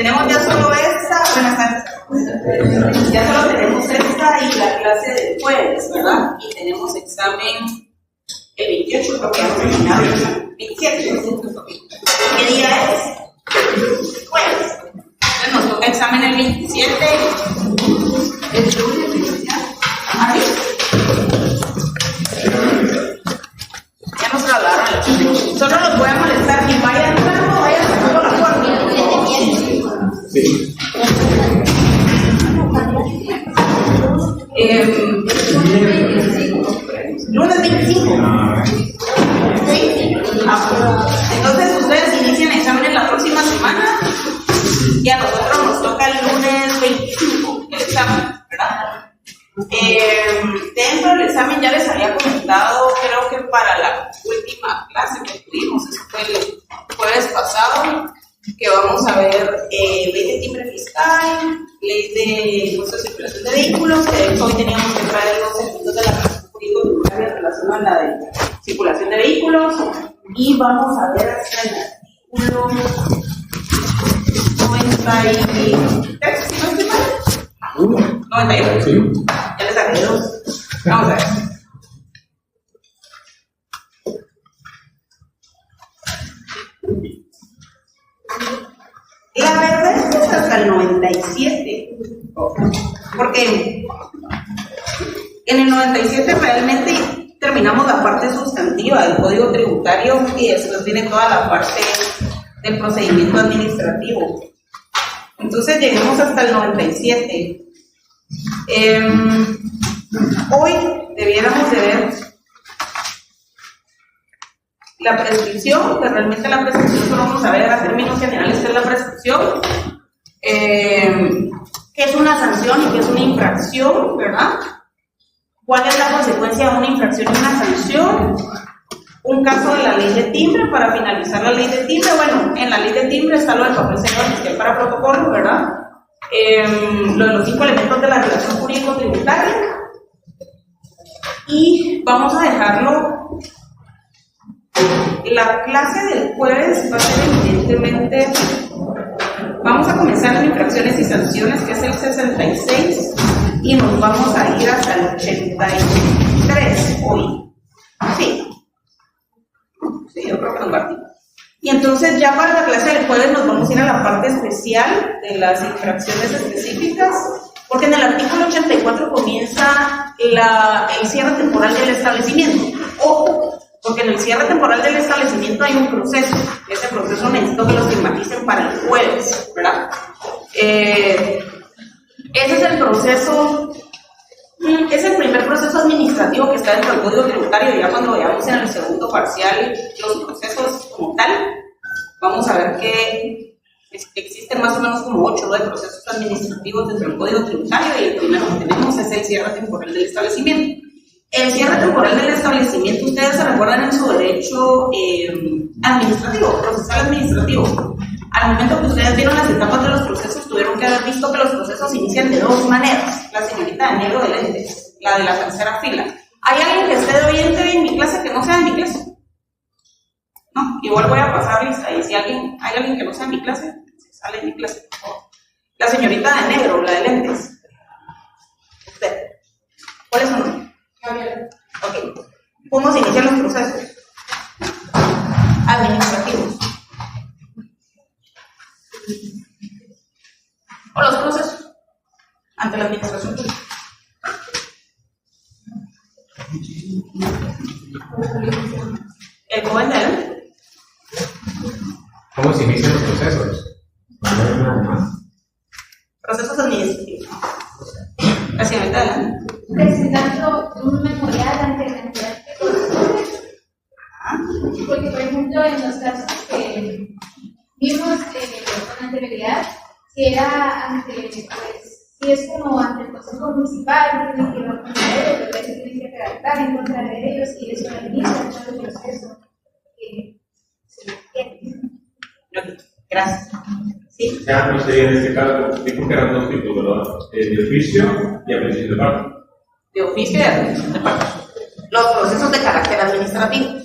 Tenemos ya solo esta, buenas tardes. Ya solo tenemos esta y la clase del jueves, ¿verdad? Y tenemos examen el 28, creo que ya terminado. 27. ¿Qué día es? Jueves. Entonces nos toca examen el 27. ¿El lunes? ¿Ah, sí? Ya nos hablaron. Solo los voy a molestar. Si vayan entrando, vayan sacando la puerta. Sí. Lunes 25. ¿Sí? Entonces ustedes inician examen la próxima semana y a nosotros nos toca el lunes 25 el examen, ¿verdad? Dentro del examen ya les había comentado, creo que para la última clase que tuvimos, eso fue el jueves pasado, que vamos a ver ley de timbre fiscal, ley de impuestos de circulación de vehículos, que de hecho hoy teníamos que traer los efectos de la clase jurídico en relación a la de circulación de vehículos, y vamos a ver hasta el artículo 93, ¿no estoy mal? 98. Sí. Ya les saqué dos. Vamos a ver. La verdad es que es hasta el 97. Porque en el 97 realmente terminamos la parte sustantiva del Código Tributario y después viene toda la parte del procedimiento administrativo. Entonces llegamos hasta el 97. Hoy debiéramos de ver la prescripción, que realmente la prescripción solo vamos a ver a términos generales qué es la prescripción, qué es una sanción y qué es una infracción, ¿verdad? ¿Cuál es la consecuencia de una infracción y una sanción? Un caso de la ley de timbre para finalizar la ley de timbre. Bueno, en la ley de timbre está lo del papel sellado fiscal para protocolo, ¿verdad? Lo de los 5 elementos de la relación jurídico-tributaria. Y vamos a dejarlo. La clase del jueves va a ser evidentemente. Vamos a comenzar en infracciones y sanciones, que es el 66, y nos vamos a ir hasta el 83 hoy. Sí. Sí, yo creo que nos va a ir. Y entonces ya para la clase del jueves nos vamos a ir a la parte especial de las infracciones específicas, porque en el artículo 84 comienza el cierre temporal del establecimiento. Ojo, porque en el cierre temporal del establecimiento hay un proceso. Ese proceso necesito que lo estigmaticen para el jueves, ¿verdad? Ese es el proceso. Es el primer proceso administrativo que está dentro del Código Tributario. Ya cuando veamos en el segundo parcial los procesos como tal, vamos a ver que existen más o menos como 8 de procesos administrativos dentro del Código Tributario, y el primero que tenemos es el cierre temporal del establecimiento. El cierre temporal del establecimiento, ustedes se recuerdan en su derecho administrativo, procesal administrativo. Al momento que ustedes vieron las etapas de los procesos, tuvieron que haber visto que los procesos inician de 2 maneras. La señorita de negro de lentes, la de la tercera fila. ¿Hay alguien que esté de oyente en mi clase que no sea de mi clase? No, igual voy a pasarles ahí. Si hay alguien que no sea de mi clase, sale de mi clase, por favor. La señorita de negro, la de lentes. Usted. ¿Cuál es su nombre? Javier. Ok. ¿Cómo se inician los procesos? Administrativos. O los procesos ante la administración pública. El joven de él. ¿Cómo se inician los procesos? Procesos administrativos. La señorita adelante. Presentando un memorial ante la entidad que corresponde. Porque, por ejemplo, en los casos que vimos con anterioridad, si era ante, pues, si es como ante el Consejo Municipal, tiene que llevar contra ellos, pero se tiene que redactar en contra de ellos, y eso inicia todo el proceso que se requiere. Gracias. ¿Sí? Ya no sé, en este caso, dijo que eran 2 tipos, ¿verdad? De oficio y apelación de parte. De oficio y de apelación de parte. Los procesos de carácter administrativo.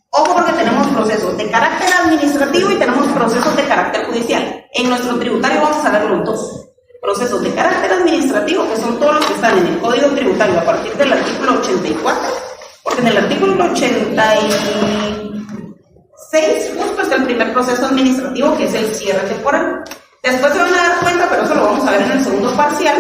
Ojo, porque tenemos procesos de carácter administrativo y tenemos procesos de carácter judicial. En En nuestro tributario vamos a ver los dos procesos de carácter administrativo, que son todos los que están en el Código Tributario a partir del artículo 84, porque en el artículo 86 justo está el primer proceso administrativo, que es el cierre temporal. Después se van a dar cuenta, pero eso lo vamos a ver en el segundo parcial,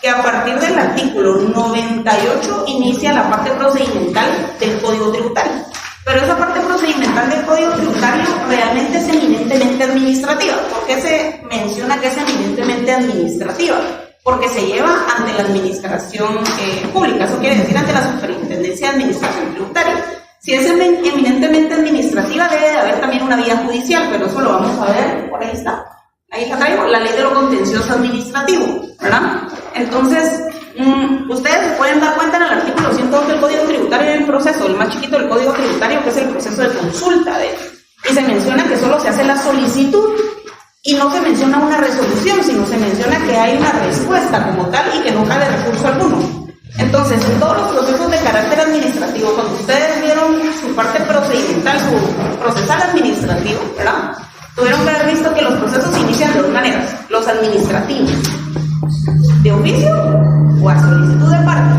que a partir del artículo 98 inicia la parte procedimental del Código Tributario. Pero esa parte procedimental del Código Tributario realmente es eminentemente administrativa. ¿Por qué se menciona que es eminentemente administrativa? Porque se lleva ante la administración pública, eso quiere decir ante la Superintendencia de Administración Tributaria. Si es eminentemente administrativa, debe de haber también una vía judicial, pero eso lo vamos a ver, por ahí está. Ahí está, traigo la ley de lo contencioso administrativo, ¿verdad? Entonces, ustedes se pueden dar cuenta en el artículo 102 del Código Tributario hay un proceso, el más chiquito del Código Tributario, que es el proceso de consulta, y se menciona que solo se hace la solicitud y no se menciona una resolución, sino se menciona que hay una respuesta como tal y que no cabe recurso alguno. Entonces, en todos los procesos de carácter administrativo, cuando ustedes vieron su parte procedimental, su procesal administrativo, ¿verdad? Tuvieron que haber visto que los procesos inician de dos maneras: los administrativos, de oficio o a solicitud de parte.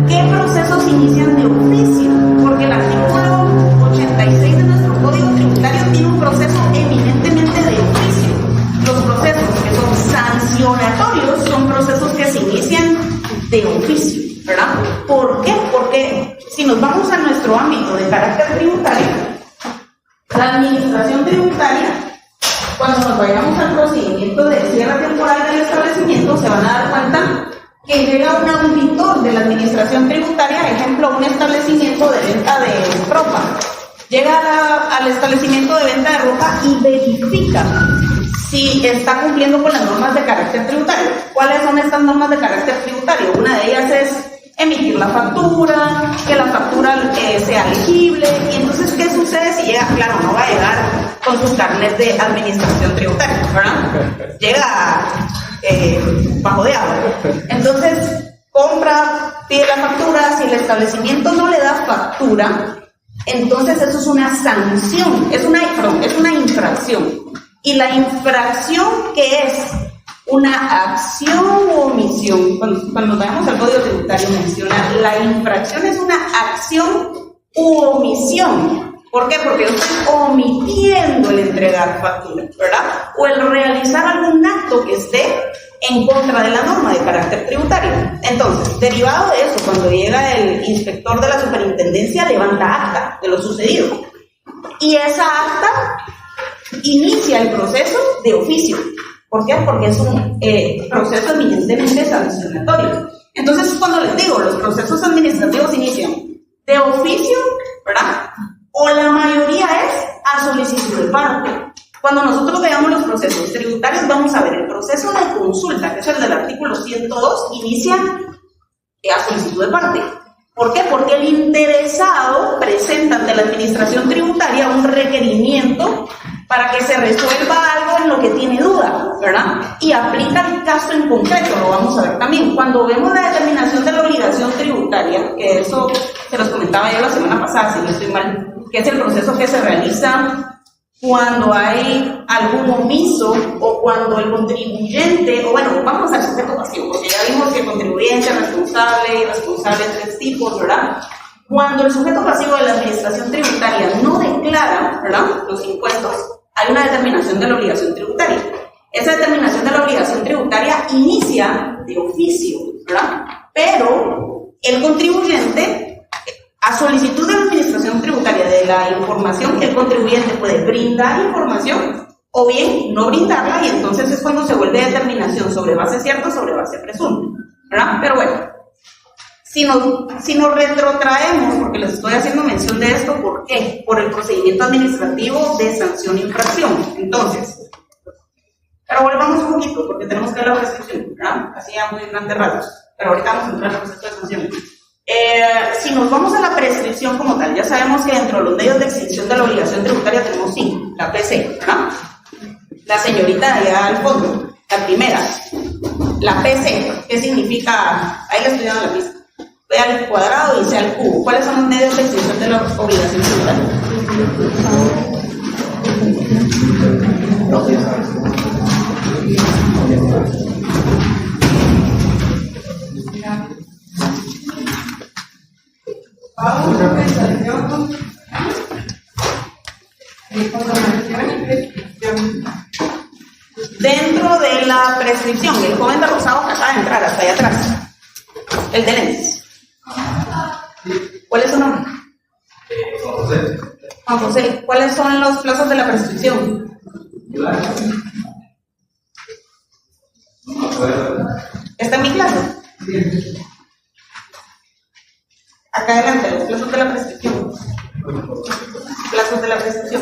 ¿Qué procesos inician de oficio? Porque el artículo 86 de nuestro Código Tributario tiene un proceso eminentemente de oficio. Los procesos que son sancionatorios son procesos que se inician de oficio, ¿verdad? ¿Por qué? Porque si nos vamos a nuestro ámbito de carácter tributario, la administración tributaria, cuando nos vayamos al procedimiento de cierre temporal del establecimiento, se van a dar cuenta que llega un auditor de la administración tributaria, ejemplo, un establecimiento de venta de ropa. Llega al establecimiento de venta de ropa y verifica si está cumpliendo con las normas de carácter tributario. ¿Cuáles son estas normas de carácter tributario? Una de ellas es emitir la factura, que la factura sea legible. Y entonces, ¿qué sucede si llega? Claro, no va a llegar con sus carnets de administración tributaria, ¿verdad? Llega bajo de agua. Entonces, compra, pide la factura. Si el establecimiento no le da factura, entonces eso es una sanción, es una infracción. Y la infracción, ¿qué es? Una acción u omisión. Cuando nos vayamos al Código Tributario menciona, la infracción es una acción u omisión. ¿Por qué? Porque yo estoy omitiendo el entregar factura, ¿verdad? O el realizar algún acto que esté en contra de la norma de carácter tributario. Entonces, derivado de eso, cuando llega el inspector de la superintendencia, levanta acta de lo sucedido. Y esa acta inicia el proceso de oficio. ¿Por qué? Porque es un proceso eminentemente sancionatorio. Entonces, cuando les digo, los procesos administrativos inician de oficio, ¿verdad? O la mayoría es a solicitud de parte. Cuando nosotros veamos los procesos tributarios, vamos a ver el proceso de consulta, que es el del artículo 102, inicia a solicitud de parte. ¿Por qué? Porque el interesado presenta ante la administración tributaria un requerimiento para que se resuelva algo en lo que tiene duda, ¿verdad? Y aplica el caso en concreto, lo vamos a ver también. Cuando vemos la determinación de la obligación tributaria, que eso se los comentaba yo la semana pasada, si no estoy mal, que es el proceso que se realiza cuando hay algún omiso o cuando el contribuyente, o bueno, vamos al sujeto pasivo, porque ya vimos que contribuyente, responsable y responsable de tres tipos, ¿verdad? Cuando el sujeto pasivo de la administración tributaria no declara, ¿verdad?, los impuestos, hay una determinación de la obligación tributaria. Esa determinación de la obligación tributaria inicia de oficio, ¿verdad? Pero el contribuyente, a solicitud de la administración tributaria de la información, el contribuyente puede brindar información o bien no brindarla, y entonces es cuando se vuelve determinación sobre base cierta o sobre base presunta, ¿verdad? Pero bueno, si nos retrotraemos, porque les estoy haciendo mención de esto, ¿por qué? Por el procedimiento administrativo de sanción e infracción. Entonces, pero volvamos un poquito, porque tenemos que ver la prescripción, ¿verdad? Así a muy grandes rasgos, pero ahorita vamos a entrar en el proceso de sanción. Si nos vamos a la prescripción como tal, ya sabemos que dentro de los medios de extinción de la obligación tributaria tenemos 5, la PC, ¿verdad? La señorita de allá al fondo, la primera, la PC, ¿qué significa? Ahí le estoy dando la pista. Ve al cuadrado y sea al cubo. ¿Cuáles son los medios de extinción de la obligación tributaria? Dentro de la prescripción, el joven de rosado que acaba de entrar hasta allá atrás, el de lentes. ¿Cuál es su nombre? Juan José. Juan José, ¿cuáles son los plazos de la prescripción? ¿Está en mi clase? Acá adelante, los plazos de la prescripción. Plazos de la prescripción.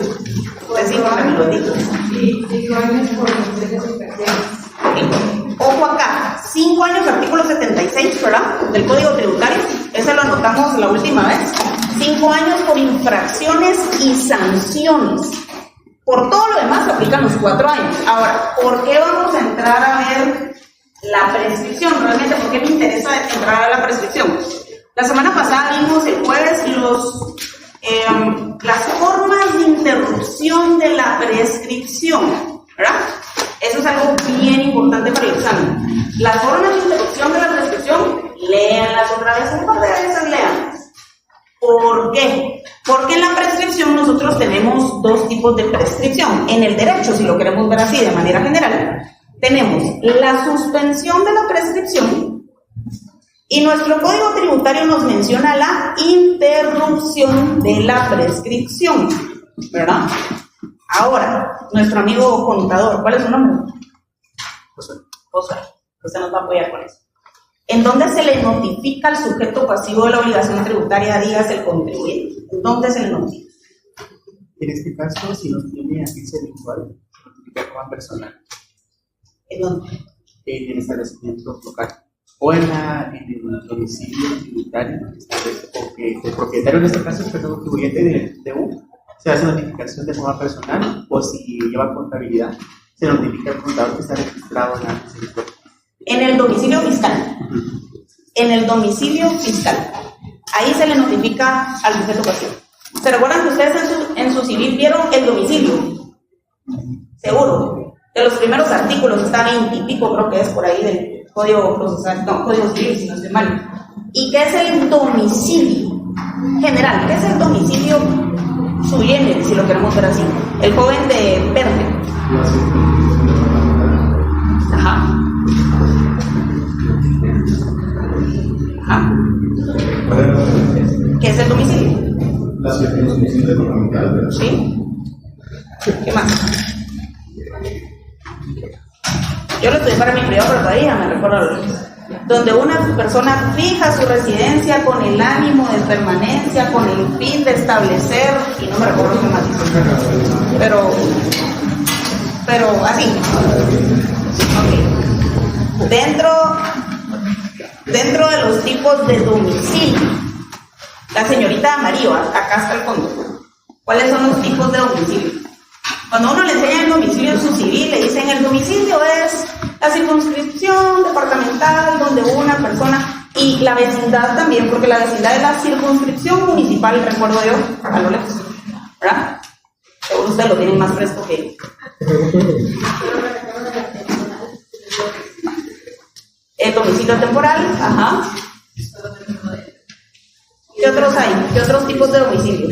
Decimos que me lo digo. Sí, 5 años por consejos especiales. Ojo acá, 5 años, artículo 76, ¿verdad? Del Código Tributario. Ese lo anotamos la última vez. 5 años por infracciones y sanciones. Por todo lo demás se aplican los 4 años. Ahora, ¿por qué vamos a entrar a ver la prescripción? Realmente, ¿por qué me interesa entrar a la prescripción? La semana pasada vimos el jueves las formas de interrupción de la prescripción, ¿verdad? Eso es algo bien importante para el examen. Las formas de interrupción de la prescripción, léanlas otra vez, un par de veces léanlas. ¿Por qué? Porque en la prescripción nosotros tenemos 2 tipos de prescripción. En el derecho, si lo queremos ver así de manera general, tenemos la suspensión de la prescripción y nuestro Código Tributario nos menciona la interrupción de la prescripción, ¿verdad? Ahora, nuestro amigo contador, ¿cuál es su nombre? José. Usted nos va a apoyar con eso. ¿En dónde se le notifica al sujeto pasivo de la obligación tributaria, dígase el contribuyente? ¿En dónde se le notifica? En este caso, si nos tiene agencia virtual, notifica como personal. ¿En dónde? En el establecimiento local. O en el domicilio tributario, o que el propietario en este caso es el contribuyente de U, se hace notificación de forma personal, o si lleva contabilidad, se notifica al contador que está registrado en la agencia virtual. En el domicilio fiscal. En el domicilio fiscal. Ahí se le notifica al sujeto pasivo. ¿Se recuerdan que ustedes en su civil vieron el domicilio? Seguro. De los primeros artículos, está 20 y pico, creo que es por ahí del Código Procesal, no, Código Civil, si no estoy mal. ¿Y qué es el domicilio? General, ¿qué es el domicilio sui generis, si lo queremos ver así? El joven de verde. Ajá. Ajá. ¿Qué es el domicilio? La circunscripción departamental. ¿Sí? ¿Qué más? Yo lo estudié para mi privado, pero todavía me recuerdo. Donde una persona fija su residencia con el ánimo de permanencia, con el fin de establecer, y no me recuerdo qué más dice. Pero así. Ok. Dentro de los tipos de domicilio, la señorita Amarillo, acá está el fondo. ¿Cuáles son los tipos de domicilio? Cuando uno le enseña el domicilio en su civil, le dicen el domicilio es la circunscripción departamental donde una persona, y la vecindad también, porque la vecindad es la circunscripción municipal, recuerdo yo, a lo lejos, ¿verdad? Seguro ustedes lo tienen más fresco que el domicilio temporal, ajá. ¿Qué otros hay? ¿Qué otros tipos de domicilio?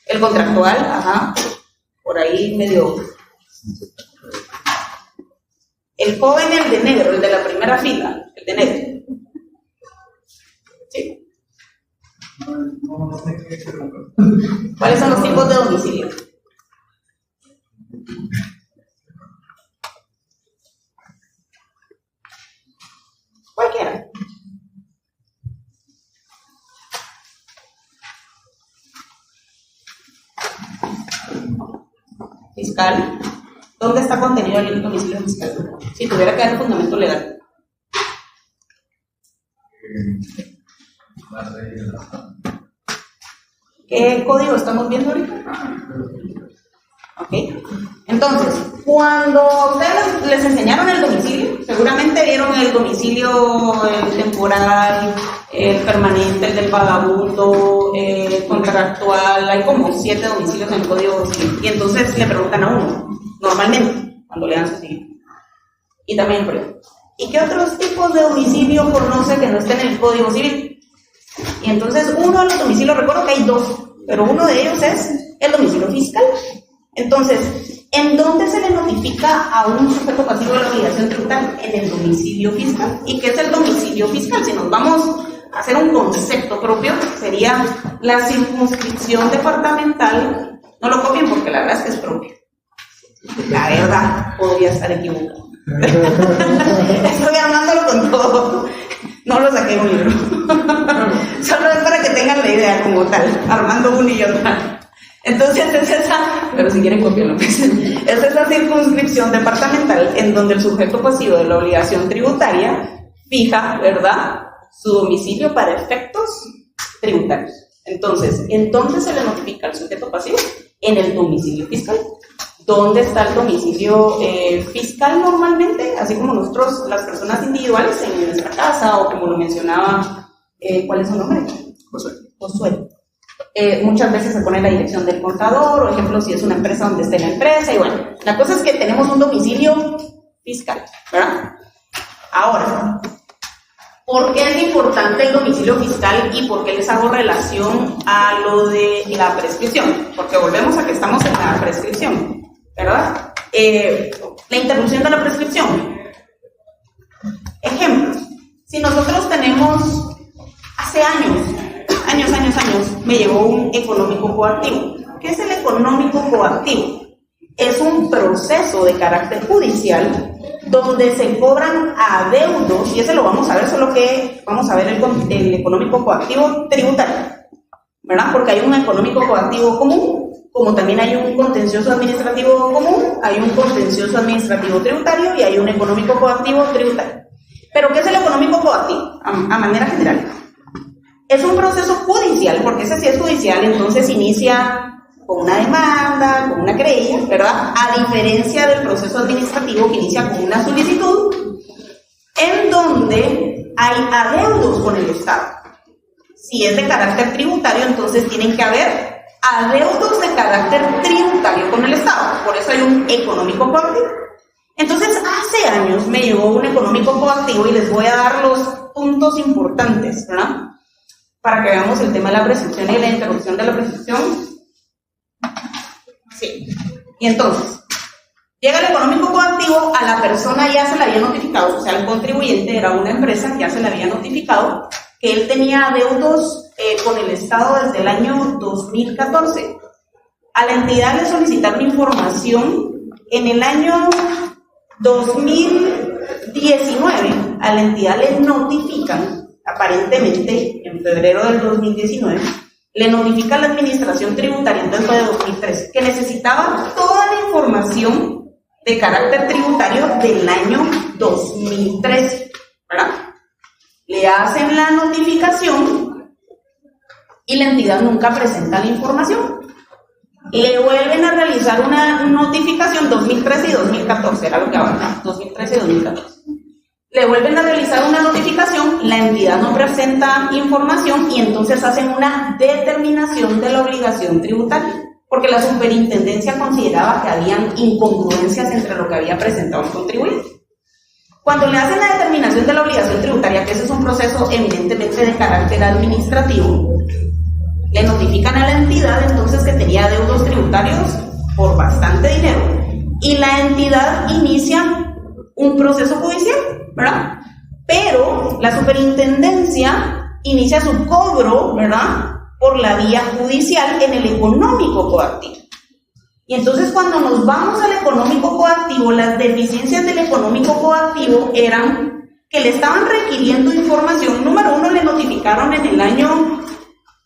El contractual, ajá, por ahí medio. El joven, el de negro, el de la primera fila, el de negro. ¿Sí? ¿Cuáles son los tipos de domicilio? Cualquiera. Fiscal. ¿Dónde está contenido el domicilio fiscal? Si tuviera que dar un fundamento legal. ¿Qué código estamos viendo ahorita? Ok. Entonces, cuando ustedes les enseñaron el domicilio, seguramente vieron el domicilio el temporal, el permanente, el del vagabundo, el contractual. Hay como 7 domicilios en el código civil. Y entonces le preguntan a uno, normalmente, cuando le dan su civil. Y también prueba. ¿Y qué otros tipos de domicilio conoce que no estén en el código civil? Y entonces uno de los domicilios, recuerdo que hay 2. pero uno de ellos es el domicilio fiscal. Entonces, ¿en dónde se le notifica a un sujeto pasivo de la obligación tributaria? En el domicilio fiscal. ¿Y qué es el domicilio fiscal? Si nos vamos a hacer un concepto propio, sería la circunscripción departamental. No lo copien porque la verdad es que es propio. La verdad, podría estar equivocado. Estoy armándolo con todo. No lo saqué de un libro. Solo es para que tengan la idea como tal, armando una y otra. Entonces es esa, pero si quieren copiarlo, pues, es esa circunscripción departamental en donde el sujeto pasivo de la obligación tributaria fija, ¿verdad?, su domicilio para efectos tributarios. Entonces, ¿en dónde se le notifica al sujeto pasivo? En el domicilio fiscal. ¿Dónde está el domicilio fiscal normalmente? Así como nosotros, las personas individuales, en nuestra casa, o como lo mencionaba, ¿cuál es su nombre? Josué. Muchas veces se pone la dirección del contador, o ejemplo, si es una empresa donde esté la empresa, y bueno, la cosa es que tenemos un domicilio fiscal, ¿verdad? Ahora, ¿por qué es importante el domicilio fiscal y por qué les hago relación a lo de la prescripción? Porque volvemos a que estamos en la prescripción, ¿verdad? La interrupción de la prescripción. Ejemplos. Si nosotros tenemos, hace años, me llegó un económico coactivo. ¿Qué es el económico coactivo? Es un proceso de carácter judicial donde se cobran adeudos, y ese lo vamos a ver, solo que vamos a ver el económico coactivo tributario, ¿verdad? Porque hay un económico coactivo común, como también hay un contencioso administrativo común, hay un contencioso administrativo tributario y hay un económico coactivo tributario. ¿Pero qué es el económico coactivo? A manera general. Es un proceso judicial, porque ese sí es judicial, entonces inicia con una demanda, con una querella, ¿verdad? A diferencia del proceso administrativo que inicia con una solicitud, en donde hay adeudos con el Estado. Si es de carácter tributario, entonces tienen que haber adeudos de carácter tributario con el Estado. Por eso hay un económico coactivo. Entonces, hace años me llegó un económico coactivo y les voy a dar los puntos importantes, ¿verdad?, para que veamos el tema de la prescripción y la interrupción de la prescripción. Sí. Y entonces, llega el económico coactivo, a la persona ya se le había notificado, o sea, el contribuyente era una empresa, ya se le había notificado que él tenía adeudos con el Estado desde el año 2014. A la entidad le solicitaron información en el año 2019, a la entidad le notifican, aparentemente en febrero del 2019, le notifica a la administración tributaria, entonces fue de 2013, que necesitaba toda la información de carácter tributario del año 2013, ¿verdad? Le hacen la notificación y la entidad nunca presenta la información. Le vuelven a realizar una notificación 2013 y 2014, era lo que abarcaba, 2013 y 2014. Le vuelven a realizar una notificación, la entidad no presenta información y entonces hacen una determinación de la obligación tributaria, porque la superintendencia consideraba que habían incongruencias entre lo que había presentado el contribuyente. Cuando le hacen la determinación de la obligación tributaria, que ese es un proceso eminentemente de carácter administrativo, le notifican a la entidad entonces que tenía adeudos tributarios por bastante dinero y la entidad inicia un proceso judicial, ¿verdad? Pero la superintendencia inicia su cobro, ¿verdad?, por la vía judicial en el económico coactivo. Y entonces cuando nos vamos al económico coactivo, las deficiencias del económico coactivo eran que le estaban requiriendo información. Número uno, le notificaron en el año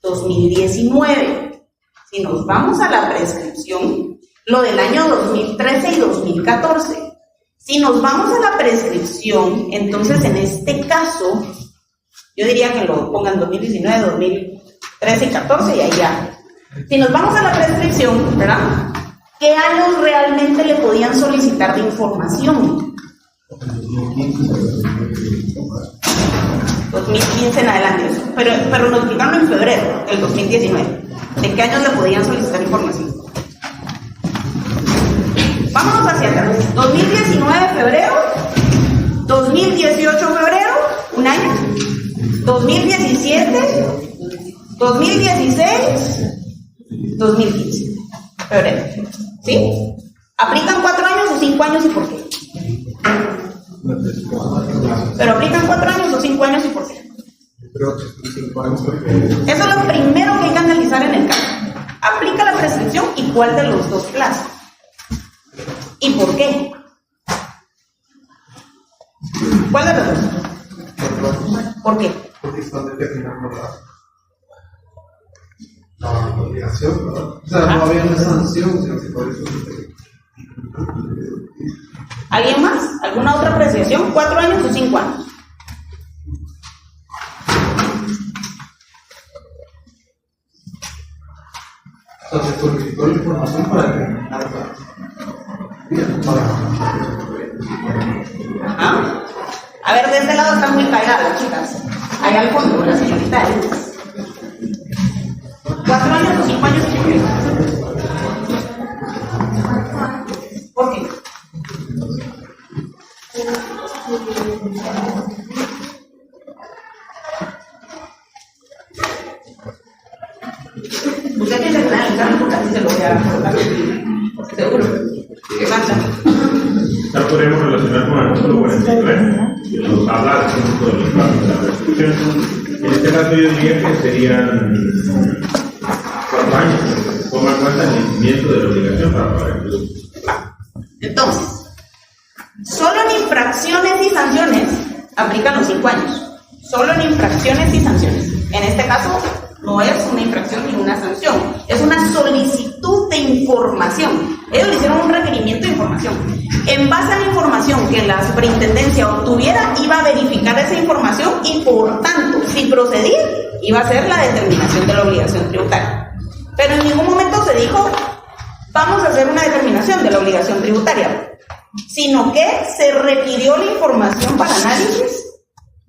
2019. Si nos vamos a la prescripción, lo del año 2013 y 2014. Si nos vamos a la prescripción, entonces en este caso, yo diría que lo pongan 2019, 2013 y 14 y ahí ya. Si nos vamos a la prescripción, ¿verdad?, ¿qué años realmente le podían solicitar de información? 2015 en adelante, pero notificaron en febrero del 2019. ¿De qué años le podían solicitar información? Vámonos hacia atrás. 2019 febrero, 2018 febrero, un año, 2017, 2016, 2015, febrero. ¿Sí? ¿Aplican 4 años o 5 años y por qué? ¿Pero aplican 4 años o 5 años y por qué? Creo que son 5 años porque... Eso es lo primero que hay que analizar en el caso. ¿Aplica la prescripción y cuál de los dos plazos? ¿Y por qué? ¿Cuál de los dos? ¿Por qué? Porque están determinando la obligación, ¿verdad? O sea, no había una sanción, sino que por eso... ¿Alguien más? ¿Alguna otra apreciación? 4 años o 5 años. O sea, se solicitó la información para determinar Ajá. A ver, de este lado están muy calladas, chicas. Allá al fondo, la señorita. 4 años o 5 años. ¿Por qué? Usted tiene que analizar porque así se lo voy a contar. Seguro. ¿Qué pasa? Ya podemos relacionar con el artículo 43, que nos habla del conjunto de los plazos de la prescripción. En este caso yo diría que serían 4 años, que se toma en cuenta el vencimiento de la obligación para pagar el producto. Entonces, solo en infracciones y sanciones aplican los 5 años. Solo en infracciones y sanciones. En este caso, no es una infracción ni una sanción, es una solicitud de información. Ellos le hicieron un requerimiento de información. En base a la información que la superintendencia obtuviera, iba a verificar esa información y, por tanto, si procedía, iba a ser la determinación de la obligación tributaria. Pero en ningún momento se dijo, vamos a hacer una determinación de la obligación tributaria, sino que se requirió la información para análisis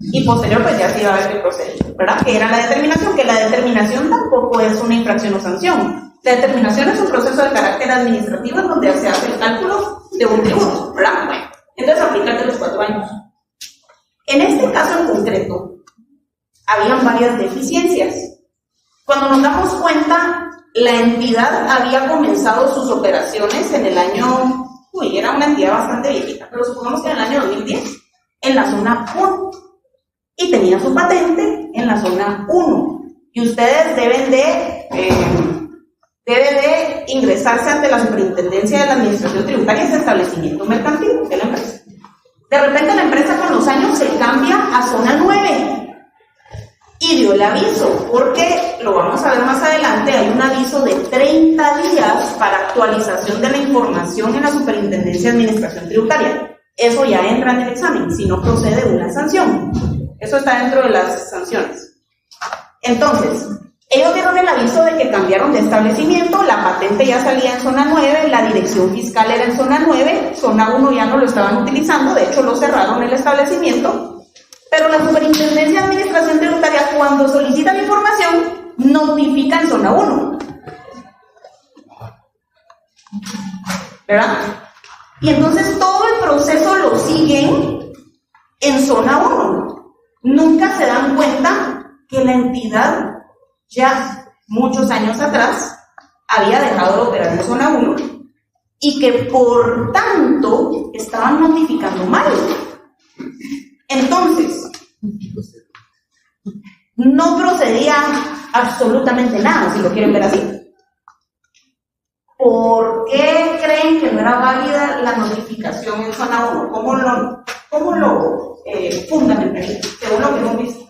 y posterior pues ya se iba a ver qué procedía, ¿verdad? Que era la determinación, que la determinación tampoco es una infracción o sanción. La determinación es un proceso de carácter administrativo en donde se hace el cálculo de un tributo, ¿verdad? Bueno, entonces aplicar de los 4 años. En este caso en concreto, habían varias deficiencias. Cuando nos damos cuenta, la entidad había comenzado sus operaciones en el año, era una entidad bastante viejita, pero supongamos que en el año 2010, en la zona 1, y tenía su patente en la zona 1, y ustedes deben de ingresarse ante la Superintendencia de la Administración Tributaria ese establecimiento mercantil de la empresa. De repente la empresa con los años se cambia a zona 9 y dio el aviso, porque lo vamos a ver más adelante, hay un aviso de 30 días para actualización de la información en la Superintendencia de Administración Tributaria. Eso ya entra en el examen, si no procede una sanción. Eso está dentro de las sanciones. Entonces, ellos dieron el aviso de que cambiaron de establecimiento, la patente ya salía en zona 9, la dirección fiscal era en zona 9, zona 1 ya no lo estaban utilizando, de hecho lo cerraron el establecimiento, pero la Superintendencia de Administración Tributaria cuando solicita la información, notifica en zona 1. ¿Verdad? Y entonces todo el proceso lo siguen en zona 1. Nunca se dan cuenta que la entidad ya muchos años atrás había dejado de operar en zona 1 y que por tanto estaban notificando mal. Entonces, no procedía absolutamente nada, si lo quieren ver así. ¿Por qué creen que no era válida la notificación en zona 1? ¿Cómo lo fundamentarían, según lo que hemos visto?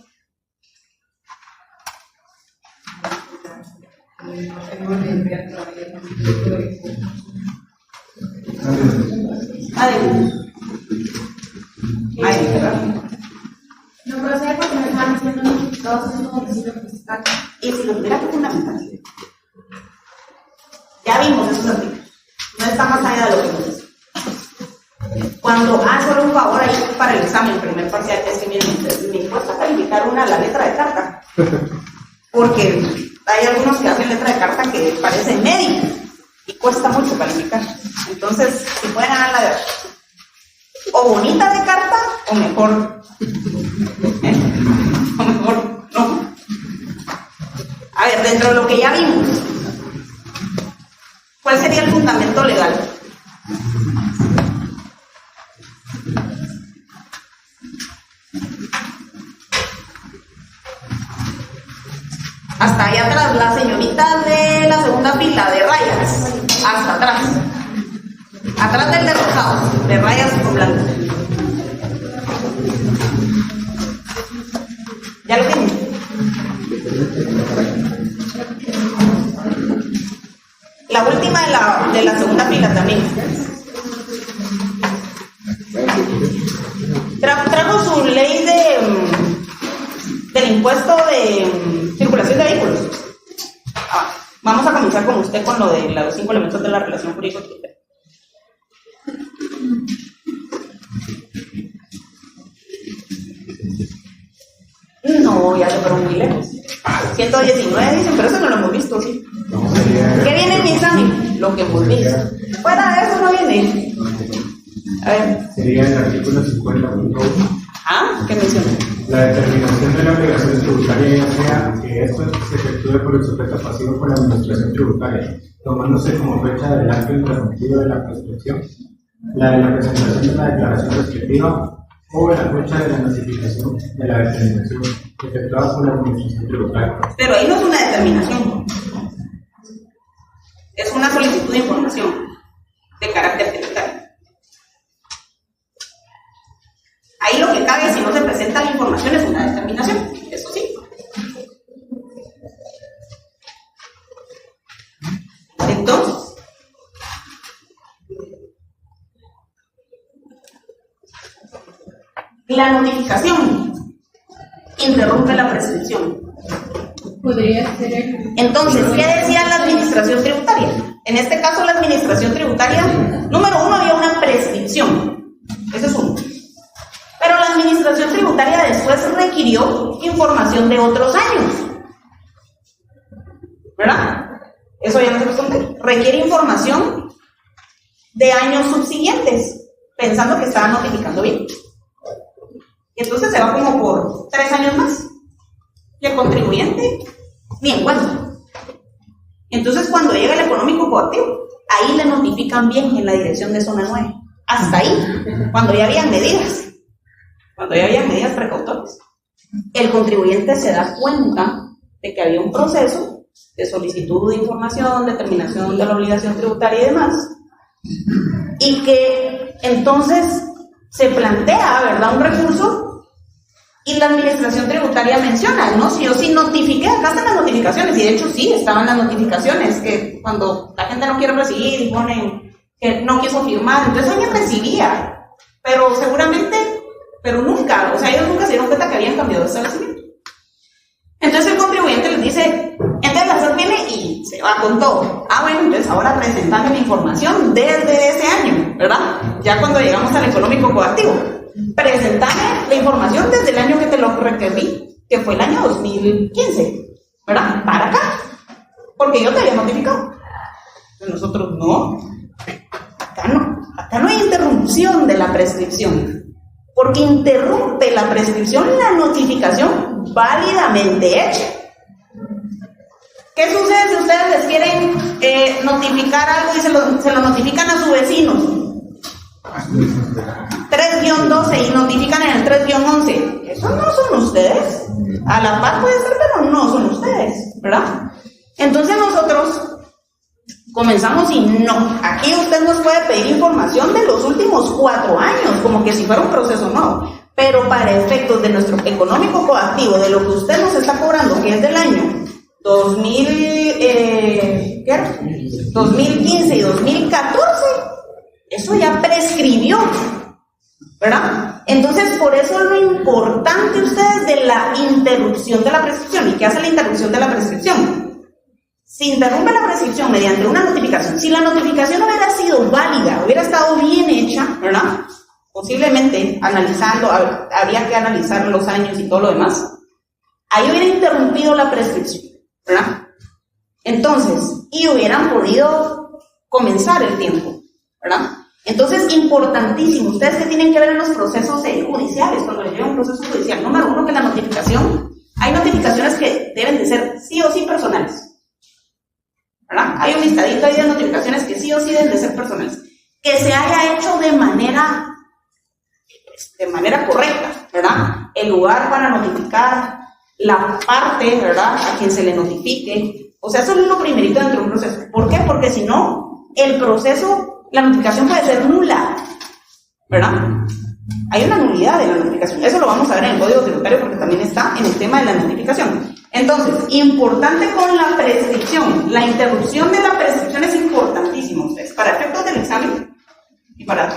No procede porque no estaban siendo notificados en un domicilio fiscal. Y si lo tuviera que fundamentar, ya vimos esos artículos, no está más allá de lo que nos dice. Cuando solo un favor ahí para el examen, primer parcial, es que miren ustedes, me cuesta calificar la letra de carta, porque hay algunos que hacen letra de carta que parecen médicos y cuesta mucho calificar. Entonces, si pueden hacerla o bonita de carta o mejor no. A ver, dentro de lo que ya vimos, ¿Cuál sería el fundamento legal? Hasta allá atrás, la señorita de la segunda fila de rayas, hasta atrás. Atrás del de rosado, de rayas con blanco. ¿Ya lo tienen? La última de la segunda fila también. Trajo su ley del impuesto de circulación de vehículos. Vamos a comenzar con usted con lo de los 5 elementos de la relación jurídico-tributaria. No, ya se fueron muy lejos. 119 dicen, pero eso no lo hemos visto, ¿sí? ¿Qué viene en mi examen? Lo que hemos visto. Fuera de eso no viene. A ver. Sería el artículo 50.1. Ah, ¿qué menciona? La determinación de la obligación tributaria, ya sea que esto se efectúe por el sujeto pasivo por la administración tributaria, tomándose como fecha del acto interrumpido de la prescripción, la de la presentación de la declaración respectiva o la fecha de la notificación de la determinación efectuada por la administración tributaria. Pero ahí no es una determinación. Es una solicitud de información de carácter tributario. Ahí lo que cabe, si no se presenta la información, es una determinación. Eso sí. Entonces, la notificación interrumpe la prescripción. Podría ser. Entonces, ¿qué decía la administración tributaria? En este caso, la administración tributaria, número 1, había una prescripción. Ese es uno. Pero la administración tributaria después requirió información de otros años. ¿Verdad? Eso ya no se responde. Requiere información de años subsiguientes, pensando que estaba notificando bien. Y entonces se va como por 3 años más. Y el contribuyente ni en cuenta. Entonces, cuando llega el económico coactivo, ahí le notifican bien en la dirección de zona 9. Hasta ahí, cuando ya habían medidas. Cuando ya había medidas precautorias, el contribuyente se da cuenta de que había un proceso de solicitud de información, determinación de la obligación tributaria y demás, y que entonces se plantea, ¿verdad?, un recurso, y la administración tributaria menciona, ¿no? Si yo sí notifiqué, acá están las notificaciones, y de hecho sí, estaban las notificaciones, que cuando la gente no quiere recibir y ponen que no quiso firmar, entonces alguien recibía, pero seguramente... pero nunca, o sea, ellos nunca se dieron cuenta que habían cambiado de establecimiento. Entonces el contribuyente les dice, entonces la SED viene y se va con todo. Ah, bueno, entonces ahora presentame la información desde ese año, ¿verdad? Ya cuando llegamos al económico coactivo. Presentame la información desde el año que te lo requerí, que fue el año 2015, ¿verdad? Para acá, porque yo te había notificado. Nosotros no. Acá no hay interrupción de la prescripción. Porque interrumpe la prescripción la notificación válidamente hecha. ¿Qué sucede si ustedes les quieren notificar algo y se lo notifican a su vecino? 3-12 y notifican en el 3-11. Esos no son ustedes. A la par puede ser, pero no son ustedes, ¿verdad? Entonces nosotros comenzamos y no, aquí usted nos puede pedir información de los últimos 4 años, como que si fuera un proceso nuevo, pero para efectos de nuestro económico coactivo, de lo que usted nos está cobrando, que es del año 2015 y 2014, eso ya prescribió, ¿verdad? Entonces, por eso es lo importante ustedes de la interrupción de la prescripción. ¿Y qué hace la interrupción de la prescripción? Se interrumpe la prescripción mediante una notificación. Si la notificación hubiera sido válida, hubiera estado bien hecha, ¿verdad? Posiblemente analizando, habría que analizar los años y todo lo demás. Ahí hubiera interrumpido la prescripción, ¿verdad? Entonces, y hubieran podido comenzar el tiempo, ¿verdad? Entonces, importantísimo, ustedes que tienen que ver en los procesos judiciales, cuando les llega un proceso judicial, número 1, que la notificación, hay notificaciones que deben de ser sí o sí personales. ¿verdad? Hay un listadito ahí de notificaciones que sí o sí deben de ser personales. Que se haya hecho de manera correcta, ¿verdad? El lugar para notificar, la parte, ¿verdad? A quien se le notifique. O sea, eso es lo primerito dentro de un proceso. ¿Por qué? Porque si no, el proceso, la notificación puede ser nula, ¿verdad? Hay una nulidad de la notificación. Eso lo vamos a ver en el Código Tributario porque también está en el tema de la notificación. Entonces, importante con la prescripción. La interrupción de la prescripción es importantísima, ustedes. Para efectos del examen y para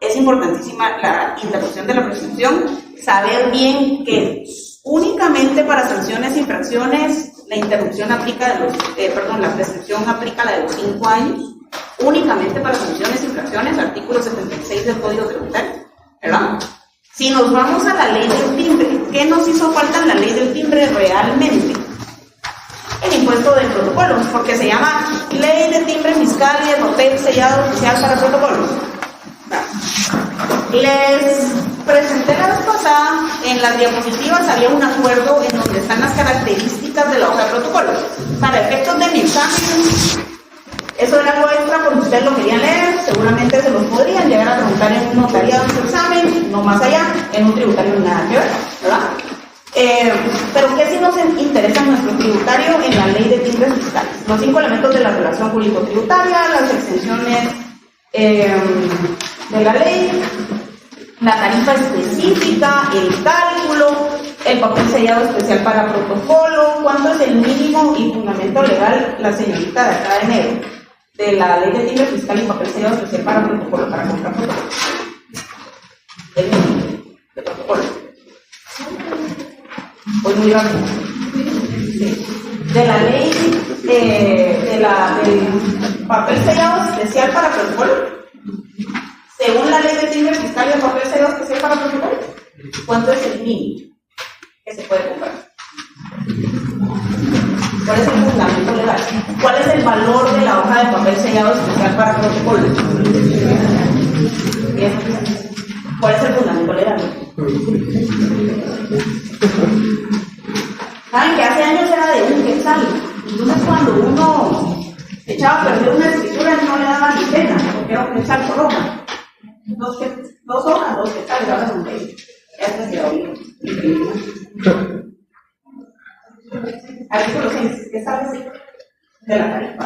es importantísima la interrupción de la prescripción. Saber bien que únicamente para sanciones e infracciones la interrupción aplica de los, la prescripción aplica la de los 5 años. Únicamente para sanciones e infracciones, artículo 76 del Código Tributario, ¿verdad? Si nos vamos a la ley del timbre, ¿qué nos hizo falta en la ley del timbre realmente? El impuesto de protocolos, porque se llama Ley de Timbre Fiscal y de Papel Sellado Oficial para Protocolos. Les presenté la vez pasada, en las diapositivas había un acuerdo en donde están las características de la hoja de protocolos. Para efectos de mi examen, eso era algo extra porque ustedes lo querían leer, seguramente se los podrían llegar a preguntar en un notariado en su examen, no más allá, en un tributario nada que ver, ¿verdad? Pero ¿qué sí nos interesa en nuestro tributario en la ley de timbres fiscales? Los 5 elementos de la relación público-tributaria, las exenciones de la ley, la tarifa específica, el cálculo, el papel sellado especial para protocolo, cuánto es el mínimo y fundamento legal, la señorita de acá de enero, de la ley de timbre fiscal y papel sellado especial para protocolo, para comprar protocolo. El mínimo de protocolo. Voy muy rápido. Sí. De la ley del papel sellado especial para protocolo, según la ley de timbre fiscal y el papel sellado especial para protocolo, ¿cuánto es el mínimo que se puede comprar? ¿Cuál es el fundamento legal? ¿Cuál es el valor de la hoja de papel sellado especial para protocolo? ¿Cuál es el fundamento legal? Saben que hace años era de un quetzal. Entonces cuando uno echaba a perder una escritura no le daba ni pena, porque era un quetzal por hoja. 2 hojas, 2 quetzales, ahora son 20. Esta se obliga. Artículo 6, ¿qué sabes de la tarifa?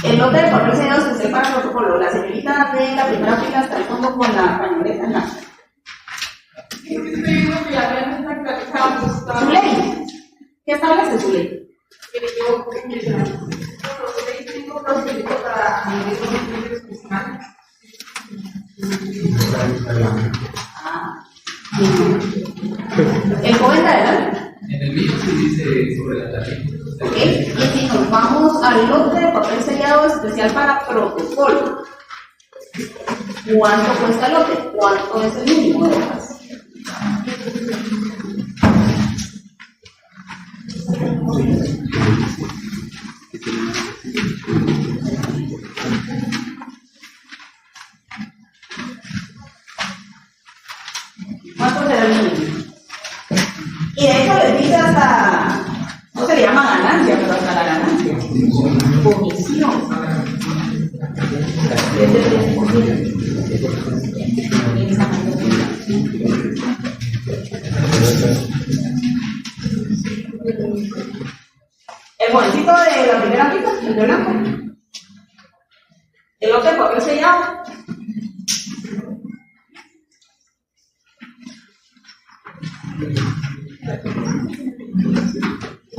El lote de papel sellado especial para protocolo, la señorita de la primera fila hasta el fondo con la pañoleta en la. ¿Su ley? ¿Qué establece su ley? ¿El joven de adelante? En el mío se dice sobre la tarifa. Ok, y si nos vamos al lote de papel sellado especial para protocolo, ¿cuánto cuesta el lote? ¿Cuánto es el mínimo de hojas? ¿Cuánto será el mínimo? Y de hecho les dice hasta, no se le llama ganancia, pero hasta la ganancia. Comisión. Es del 10%. El jovencito de la primera fila, el de blanco. El lote de papel sellado.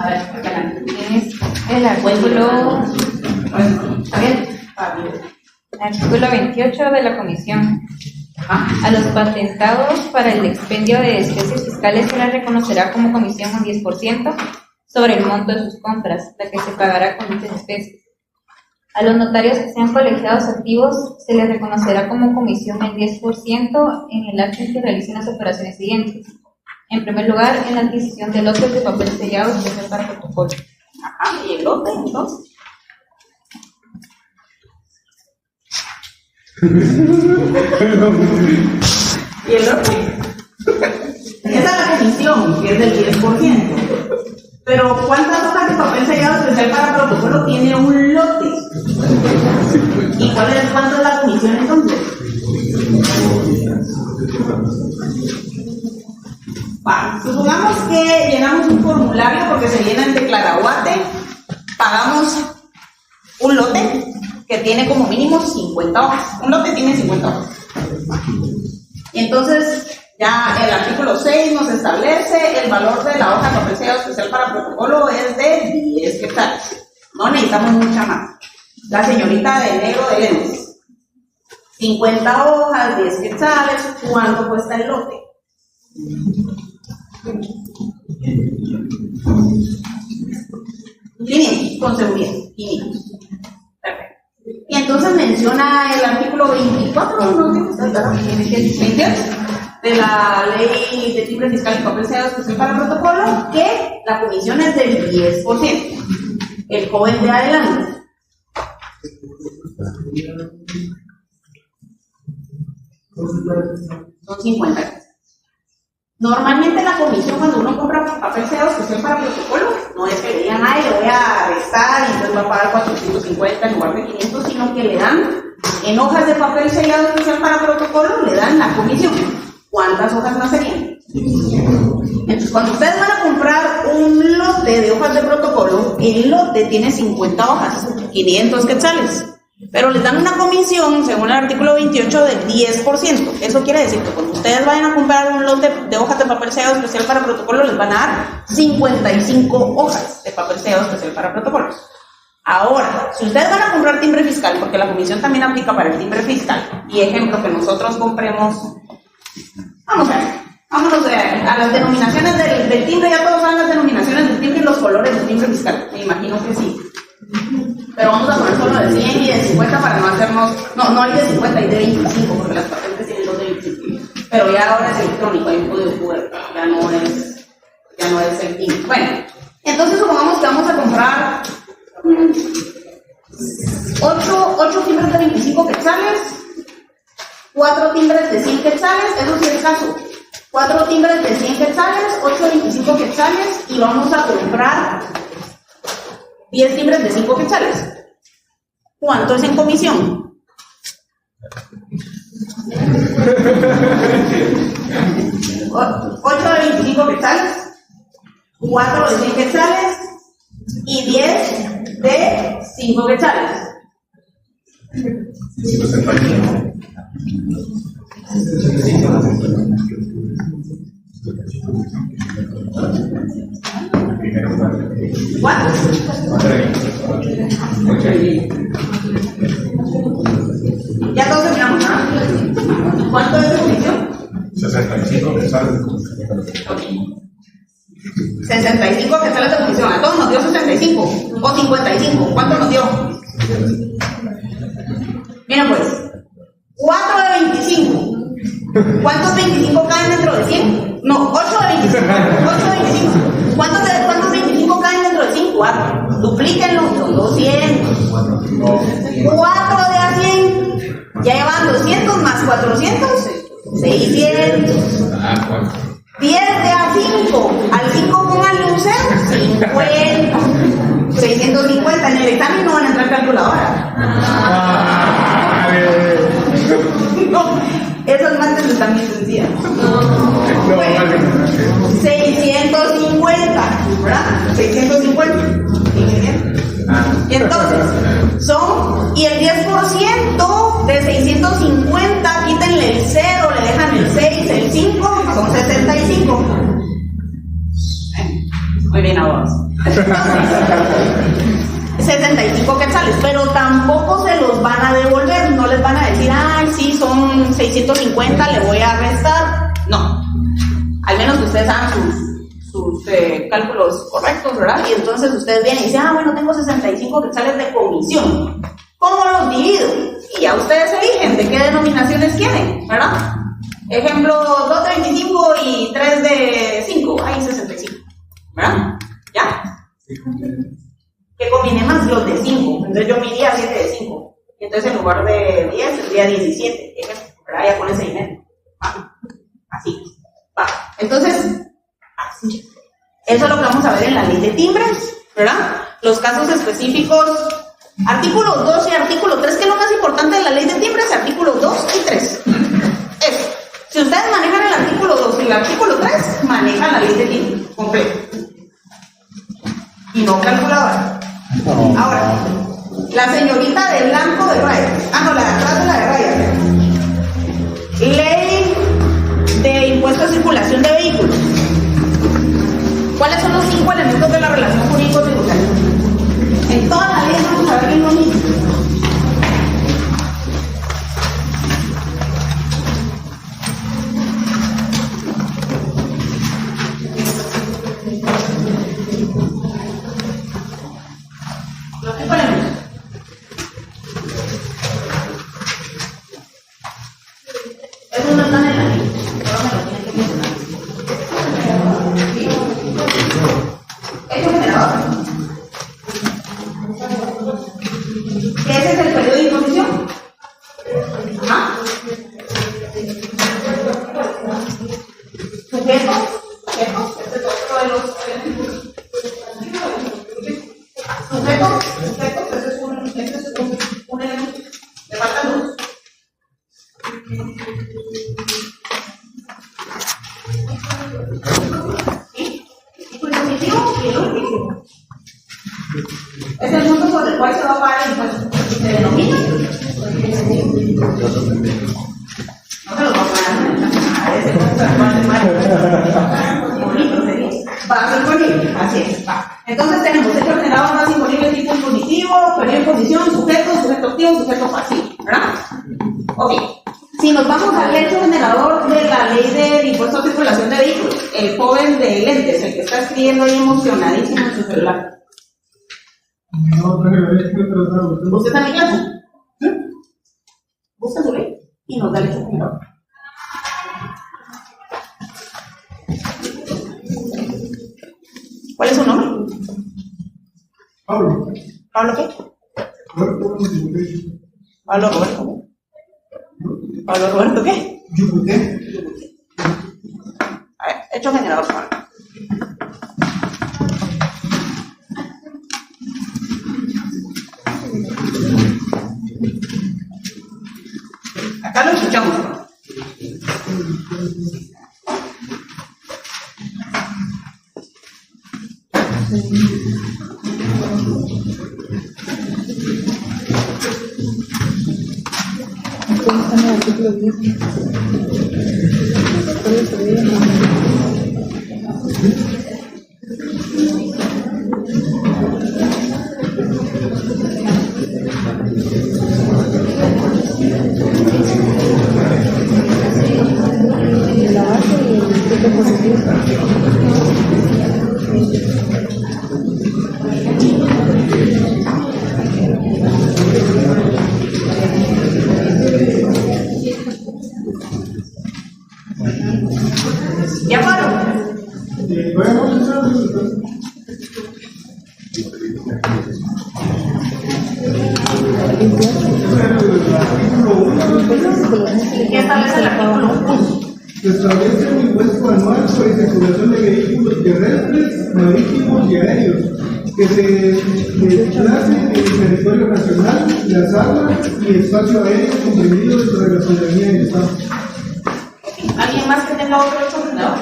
A ver, adelante. Es el artículo, ¿Está bien? artículo 28 de la Comisión. A los patentados para el expendio de especies fiscales se les reconocerá como comisión un 10% sobre el monto de sus compras, la que se pagará con dichas especies. A los notarios que sean colegiados activos se les reconocerá como comisión el 10% en el acto en que realicen las operaciones siguientes. En primer lugar, en la adquisición de lotes de papel sellado especial para protocolo. Ajá, y el lote, entonces. Y el lote. Esa es la comisión, que es del 10%. Pero ¿cuántas hojas de papel sellado especial para protocolo tiene un lote? ¿Y cuánto es la comisión entonces? Va, supongamos que llenamos un formulario porque se llena en Declaraguate, pagamos un lote que tiene como mínimo 50 hojas. Un lote tiene 50 hojas. Y entonces ya el artículo 6 nos establece el valor de la hoja de papel sellado especial para protocolo es de 10 quetzales. No necesitamos mucha más. La señorita de negro de lentes. 50 hojas, 10 quetzales. ¿Cuánto cuesta el lote? 500, con seguridad. 500. Perfecto. Y entonces menciona el artículo 24, ¿no? 28 de la ley de timbre fiscal y papel sellado especial para protocolo, que la comisión es del 10%. El joven de adelante. Son 50. Normalmente la comisión cuando uno compra papel sellado especial para protocolo, no es que le digan, ay, le voy a restar y entonces va a pagar 450 en lugar de 500, sino que le dan en hojas de papel sellado especial para protocolo, le dan la comisión. ¿Cuántas hojas más serían? Entonces, cuando ustedes van a comprar un lote de hojas de protocolo, el lote tiene 50 hojas, 500 quetzales. Pero les dan una comisión, según el artículo 28, del 10%. Eso quiere decir que cuando ustedes vayan a comprar un lote de hojas de papel sellado especial para protocolo, les van a dar 55 hojas de papel sellado especial para protocolos. Ahora, si ustedes van a comprar timbre fiscal, porque la comisión también aplica para el timbre fiscal, y ejemplo que nosotros compremos, vámonos a las denominaciones del timbre, ya todos saben las denominaciones del timbre y los colores del timbre fiscal, me imagino que sí. Pero vamos a poner solo de 100 y de 50 para no hacernos, no hay de 50, hay de 25, porque las patentes tienen dos de 25. Pero ya ahora es electrónico, hay un código QR, ya no es el timbre. Bueno, entonces supongamos que vamos a comprar 8 timbres de 25 quetzales, 4 timbres de 100 quetzales, eso sí es caso. 4 timbres de 100 quetzales, 8 de 25 quetzales y vamos a comprar 10 timbres de 5 quetzales. ¿Cuánto es en comisión? 8 de 25 quetzales, 4 de 100 quetzales y 10 de 5 quetzales. ¿Cuánto? Ya todos terminamos, ¿no? ¿Cuánto es de comisión? 65 quetzales de comisión. 65 quetzales de comisión. A todos nos dio 65 o 55. ¿Cuánto nos dio? Miren pues, 4 de 25. ¿Cuántos 25 caen dentro de 100? No, 8 de 25. 8 de 25. ¿Cuántos 25 caen dentro de 100? 4. Duplíquenlo, son 200. 4 de a 100. Ya llevan 200 más 400. 600. 10 de a 5. Al 5 pongan lucero. 50. 650. En el examen no van a entrar calculadora. No, esas mates están bien sencillas. Bueno, 650, ¿verdad? 650. Y entonces, y el 10% de 650, quítenle el 0, le dejan el 6, el 5, son 65. Muy bien, abogados. 65 quetzales, pero tampoco se los van a devolver, no les van a decir, ay, sí, son 650, le voy a restar. No, al menos que ustedes hagan sus cálculos correctos, ¿verdad? Y entonces ustedes vienen y dicen, bueno, tengo 65 quetzales de comisión, ¿cómo los divido? Y ya ustedes eligen de qué denominaciones quieren, ¿verdad? Ejemplo, 2 de 25 y 3 de 5, ahí 65, ¿verdad? ¿Ya? Que combine más los de 5, entonces yo me iría a 7 de 5, Y entonces en lugar de 10 tendría 17, ¿verdad? Ya con ese dinero. Así. Entonces, así. Eso es lo que vamos a ver en la ley de timbres, ¿verdad? Los casos específicos, artículos 2 y artículo 3, que es lo más importante de la ley de timbres, artículos 2 y 3. Eso. Si ustedes manejan el artículo 2 y el artículo 3, manejan la ley de timbres completa. Y no calculadora. Ahora, la señorita de blanco de rayas. No, la de atrás de la de rayas. Ley de impuesto de circulación de vehículos. ¿Cuáles son los 5 elementos de la relación jurídico-tributaria? En toda la ley vamos a ver lo mismo. Los 5 elementos. Eso no está en la ley. Solo me lo tienen que mencionar. Hecho generador. Ese es el periodo de imposición. Sujeto, este es otro de los sujeto, ese es un elemento. Le faltan dos. Es el monto sobre el cual se va a pagar el impuesto. ¿Se denomina? No se lo va a pagar. Ese monto sobre el cual se paga. Bonito sería. Va a ser bonito. Así es. Va. Entonces tenemos hecho generador más imponible tipo impositivo, periodo de imposición, sujeto activo, sujeto pasivo. ¿Verdad? Ok. Si nos vamos al hecho generador de la ley del impuesto a circulación de vehículos, el joven de lentes, el que está escribiendo ahí emocionadísimo en su celular. No, pero ¿Usted está en mi clase? Busca su ley y nos da el hecho generador. ¿Cuál es su nombre? Pablo. ¿Pablo qué? Pablo Roberto. ¿Pablo Roberto qué? Yucuté. A ver, hecho generador, Pablo. Acá lo escuchamos, Pablo. ¿Ya paro? ¿Qué establece el artículo 1? Se establece un impuesto anual por circulación de vehículos terrestres, marítimos y aéreos que se desplacen en el territorio nacional, las aguas y espacio aéreo comprendido dentro de la soberanía del Estado. ¿Alguien más que tenga otro hecho generador?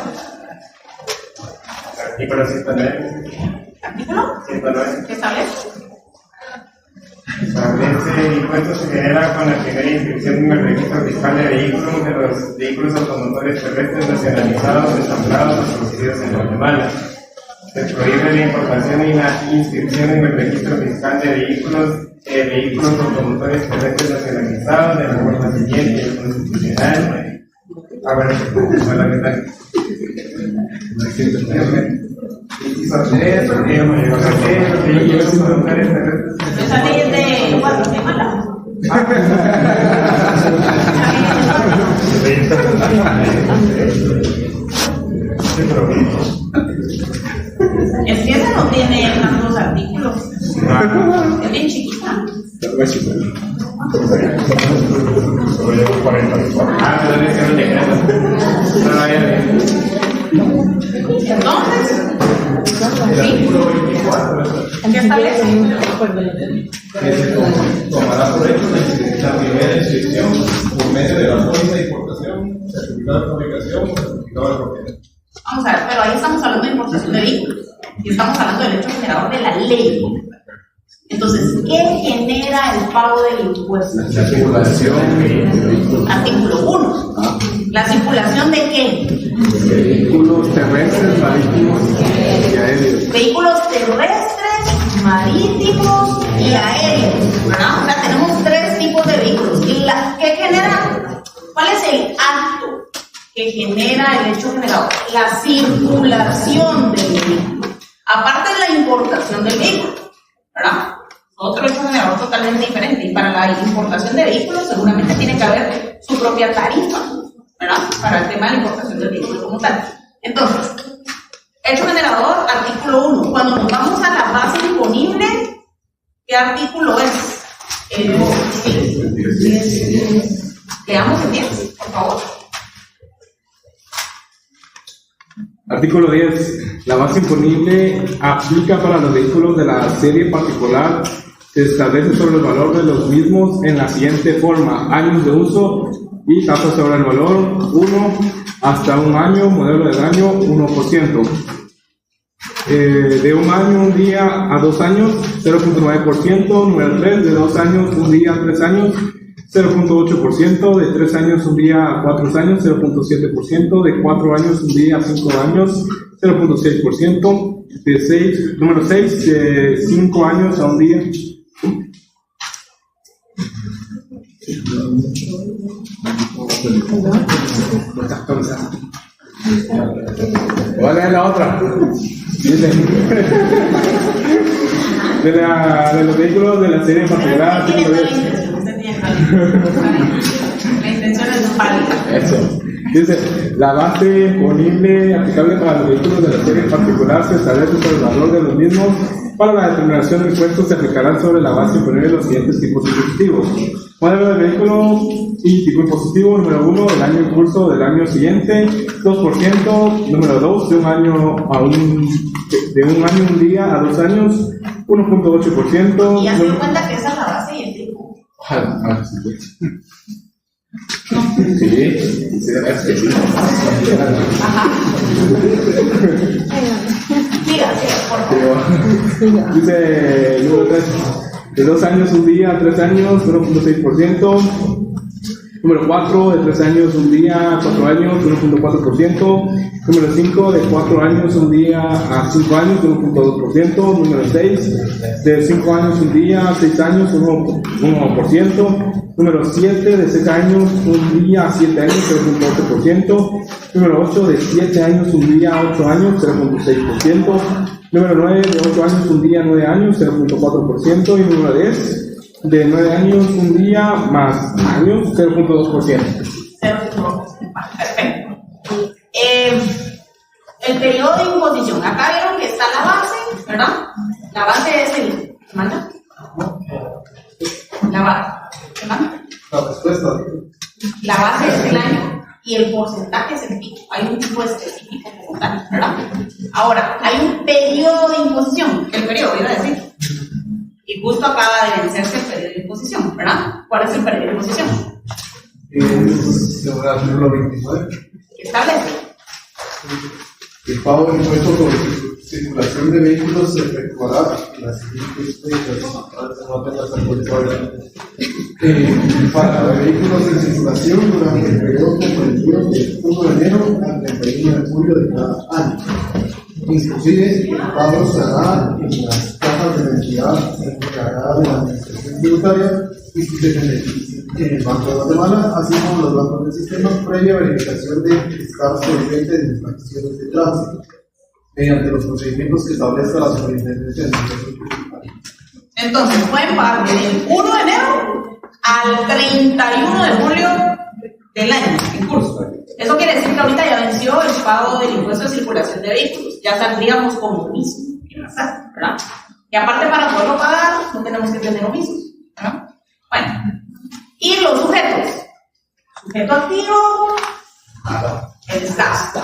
Artículo 109. ¿Artículo? 109. ¿Qué establece? Establece impuesto se genera con la primera inscripción en el registro fiscal de vehículos de los vehículos automotores terrestres nacionalizados, ensamblados o producidos en Guatemala. Se prohíbe la importación y la inscripción en el registro fiscal de vehículos automotores terrestres nacionalizados de la forma siguiente: el constitucional. Bueno, hola, ¿qué tal? Inciso 3, vehículos automotores terrestres. Esa ley es de Guatemala. Es que esa no tiene tantos artículos. Es bien chiquita. 44. Ah, pero debe ser un decreto. No lo había leído. Entonces, sí, ¿qué establece? Que se tomará por hecho la primera inscripción por medio de la póliza de importación, certificado de fabricación o certificado de propiedad. Vamos a ver, pero ahí estamos hablando de importación de vehículos y estamos hablando del hecho generador de la ley. Entonces, ¿qué genera el pago del impuesto? La circulación de vehículos. Artículo 1. ¿La circulación de qué? Vehículos terrestres, marítimos y aéreos. Vehículos terrestres, marítimos y aéreos, ¿verdad? O sea, tenemos 3 tipos de vehículos. ¿Y qué genera? ¿Cuál es el acto que genera el hecho generador? La circulación del vehículo. Aparte de la importación del vehículo, ¿verdad? Otro hecho generador totalmente diferente. Y para la importación de vehículos seguramente tiene que haber su propia tarifa, ¿verdad? Para el tema de la importación del vehículo como tal. Entonces, hecho generador, artículo 1. Cuando nos vamos a la base imponible, ¿qué artículo es? El 10. Leamos el 10, por favor. Artículo 10. La base imponible aplica para los vehículos de la serie particular. Se establece sobre el valor de los mismos en la siguiente forma: años de uso y tasa sobre el valor 1 hasta 1 año, modelo del año 1%. De 1 año, 1 día a 2 años, 0.9%. Número 3, de 2 años, 1 día a 3 años, 0.8%. De 3 años, 1 día a 4 años, 0.7%. De 4 años, 1 día a 5 años, 0.6%. Número 6, de 5 años a 1 día. Voy a leer la otra. Dice, de los vehículos de la serie particular. La intención es válida. Eso. Dice, la base imponible aplicable para los vehículos de la serie particular se establece sobre el valor de los mismos. Para la determinación de impuestos se aplicarán sobre la base imponible los siguientes tipos impositivos: modelo de vehículo y tipo impositivo. Número 1, el año en curso del año siguiente, 2%. Número 2, de 1 año a un día a 2 años, 1.8%. Y hazte cuenta que esa es la base y el tipo. Sí, Ajá. Diga, por favor. dice número 3, de 2 años 1 día a 3 años, 1.6%. Número 4, de 3 años 1 día a 4 años, 1.4%. Número 5, de 4 años 1 día a 5 años, 1.2%. Número 6, de 5 años 1 día a 6 años, 1%. Número 7, de 6 años 1 día a 7 años, 0.8%. Número 8, de 7 años 1 día a 8 años, 0.6%. Número 9, de 8 años 1 día a 9 años, 0.4%. Y número 10, de 9 años 1 día más años, 0.2%. 0.2%. Perfecto. El periodo de imposición. Acá vieron que está la base, ¿verdad? La base es el. ¿Manda? La base. ¿Qué manda? La respuesta. La base es el año y el porcentaje es el tipo. Hay un tipo específico como tal, ¿verdad? Ahora, hay un periodo de imposición. El periodo, iba a decir. Y justo acaba de vencerse el periodo de imposición, ¿verdad? ¿Cuál es el periodo de imposición? Según el artículo 29. ¿Qué establece? El pago de impuestos por circulación de vehículos se efectuará en las siguientes fechas. Para vehículos en circulación durante el periodo comprendido del 1 de enero al 31 de julio de cada año. Inclusive, el pago se hará en las cajas de la entidad encargada de la administración tributaria y sus dependencias en el Banco de Guatemala, así como los bancos del sistema, previa verificación de estar solvente de infracciones de tránsito, mediante los procedimientos que establezca la Superintendencia de Administración Tributaria. Entonces, pueden pagar del 1 de enero al 31 de julio del año en curso. Eso quiere decir que ahorita ya venció el pago del impuesto de circulación de vehículos. Ya saldríamos como mismo, ¿verdad? Y aparte, para poderlo pagar, no tenemos que tener omisos, ¿verdad? Bueno, y los sujetos. Sujeto activo, el Estado.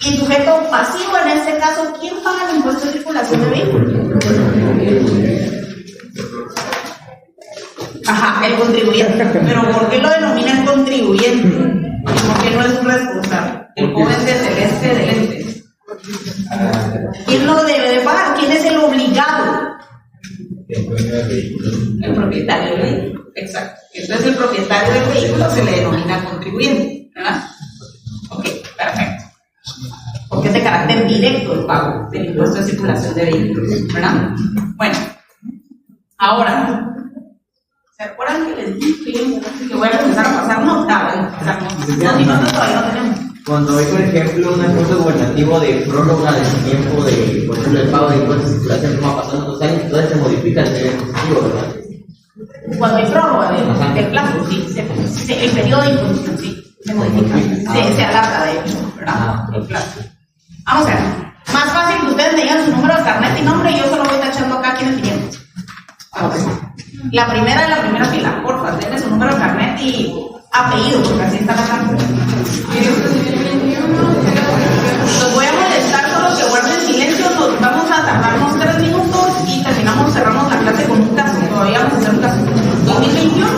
Y sujeto pasivo, en este caso, ¿quién paga el impuesto de circulación de vehículos? Ajá, el contribuyente. Pero ¿por qué lo denominan contribuyente? ¿Por qué no es un responsable? El joven de celeste de lentes. ¿Quién lo debe de pagar? ¿Quién es el obligado? El propietario del vehículo. Exacto. Entonces el propietario del vehículo se le denomina contribuyente, ¿verdad? Ok, perfecto. Porque es de carácter directo el pago del impuesto de circulación de vehículos, ¿verdad? Bueno, ahora, ¿se acuerdan que les dije que voy a comenzar a pasar nota? Dos minutos todavía no tenemos. Cuando hay, por ejemplo, un acuerdo gubernativo de prórroga del tiempo de, por ejemplo, el pago de impuestos de circulación, como ha pasado en 2 años, entonces se modifica el nivel impositivo, ¿verdad? Cuando hay prórroga del plazo, sí, el periodo de imposición, sí, se modifica, se alarga, de hecho, ¿verdad? El plazo. Vamos a ver, más fácil que ustedes me digan su número de carnet y nombre, y yo solo voy tachando acá aquí en el 500. La primera fila, porfa, denme su número de carnet y apellido, porque así está la carta. Los voy a molestar solo que guarden silencio, nos vamos a tardarnos 3 minutos y cerramos la clase con un caso. Todavía vamos a hacer un caso. 2021.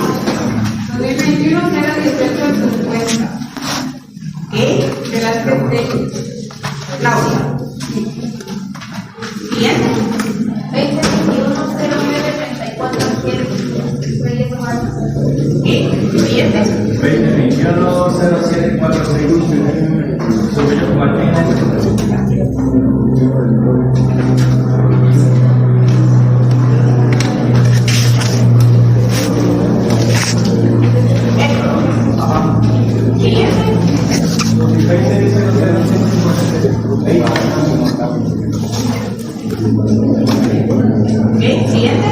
2021 era 1850. ¿Qué? De las que Claudia. Siguiente. 2021 0934 ¿Qué? Siguiente. 2021 0746 Soy Martínez. ¿Qué? Siguiente.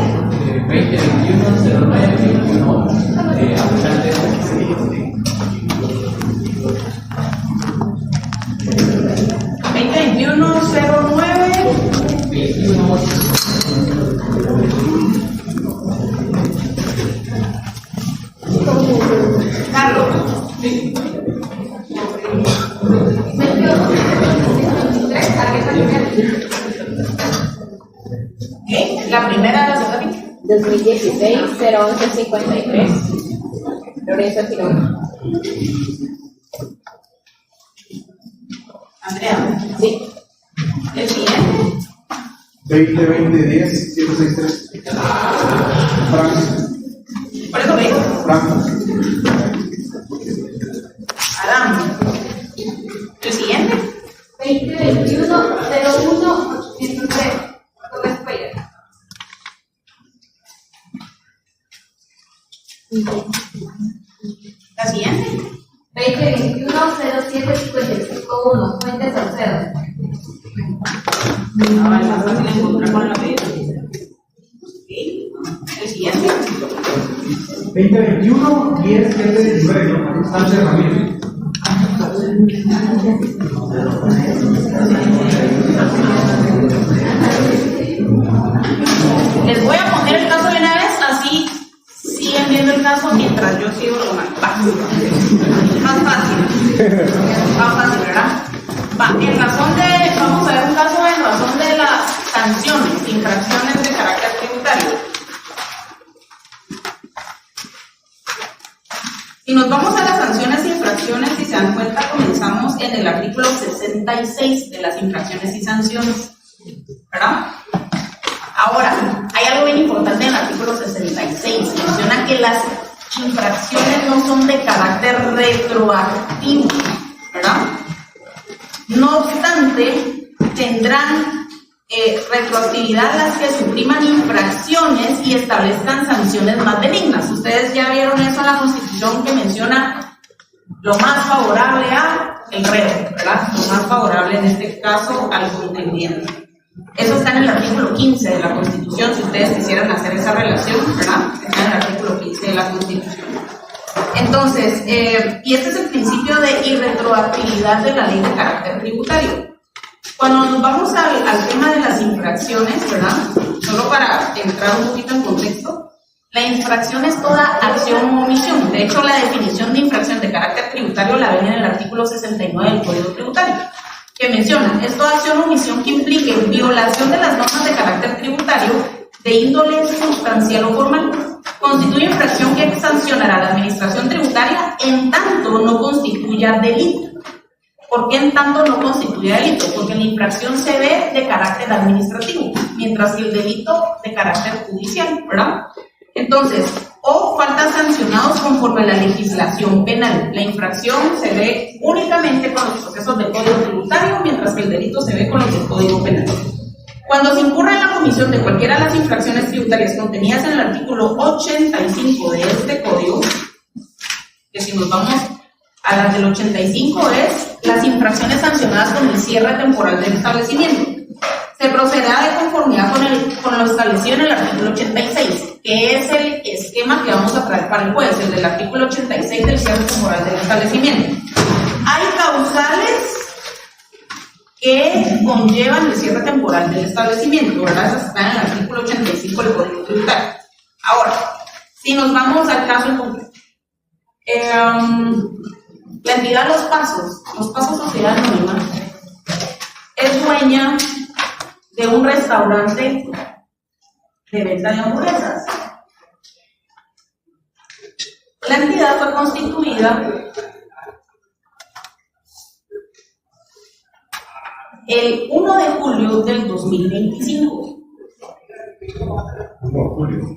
2021 0921 aplicante. 2021 09 21 Carlos. ¿Qué? La primera de la segunda ficha. 2016 01153 Lorenzo Girón. Andrea. Sí. El siguiente. 2010 763 Frank. Por eso ve. Frank. Adán. El siguiente. 2021 01 83 Gómez Cuellar. La siguiente. 2021 0755 Fuentes Saucedo. Ahora es más fácil encontrar con la vida. El siguiente. 2021 10 719 Sánchez Ramírez. Les voy a poner el caso de una vez, así siguen viendo el caso mientras yo sigo lo más fácil. Más fácil, ¿verdad? Vamos a ver un caso en razón de las sanciones, infracciones de carácter tributario. Si nos vamos a las sanciones e infracciones, si se dan cuenta, comenzamos en el artículo 66 de las infracciones y sanciones, ¿verdad? Ahora, hay algo bien importante en el artículo 66, menciona que las infracciones no son de carácter retroactivo, ¿verdad? No obstante, tendrán retroactividad las que supriman infracciones y establezcan sanciones más benignas. Ustedes ya vieron eso en la Constitución, que menciona lo más favorable a el reo, ¿verdad? Lo más favorable en este caso al contribuyente. Eso está en el artículo 15 de la Constitución, si ustedes quisieran hacer esa relación, ¿verdad? Está en el artículo 15 de la Constitución. Entonces, y este es el principio de irretroactividad de la ley de carácter tributario. Cuando nos vamos al tema de las infracciones, ¿verdad? Solo para entrar un poquito en contexto, La infracción es toda acción o omisión. De hecho, la definición de infracción de carácter tributario la ven en el artículo 69 del Código Tributario, que menciona, es toda acción o omisión que implique violación de las normas de carácter tributario de índole sustancial o formal. Constituye infracción que sancionará a la administración tributaria en tanto no constituya delito. ¿Por qué en tanto no constituye delito? Porque la infracción se ve de carácter administrativo, mientras que el delito de carácter judicial, ¿verdad? Entonces, o faltas sancionados conforme a la legislación penal. La infracción se ve únicamente con los procesos del Código Tributario, mientras que el delito se ve con los del Código Penal. Cuando se incurra en la comisión de cualquiera de las infracciones tributarias contenidas en el artículo 85 de este código, que si nos vamos a las del 85 es las infracciones sancionadas con el cierre temporal del establecimiento. Se procederá de conformidad con lo establecido en el artículo 86, que es el esquema que vamos a traer para el juez, el del artículo 86 del cierre temporal del establecimiento. Hay causales que conllevan el cierre temporal del establecimiento, ¿verdad? Esas están en el artículo 85 del Código Tributario. Ahora, si nos vamos al caso en concreto, la entidad Los Pasos Sociedad Anónima, es dueña de un restaurante de venta de hamburguesas. La entidad fue constituida el 1 de julio del 2025.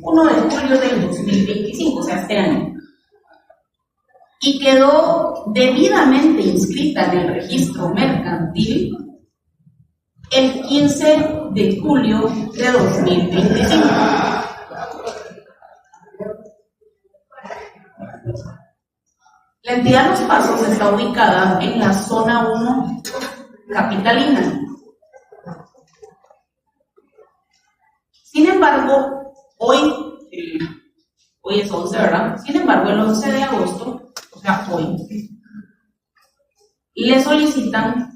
1 de julio del 2025, o sea, este año. Y quedó debidamente inscrita en el registro mercantil el 15 de julio de 2025. La entidad Los Pasos está ubicada en la zona 1 capitalina. Sin embargo, hoy es 11, ¿verdad? Sin embargo, el 11 de agosto, o sea, hoy, le solicitan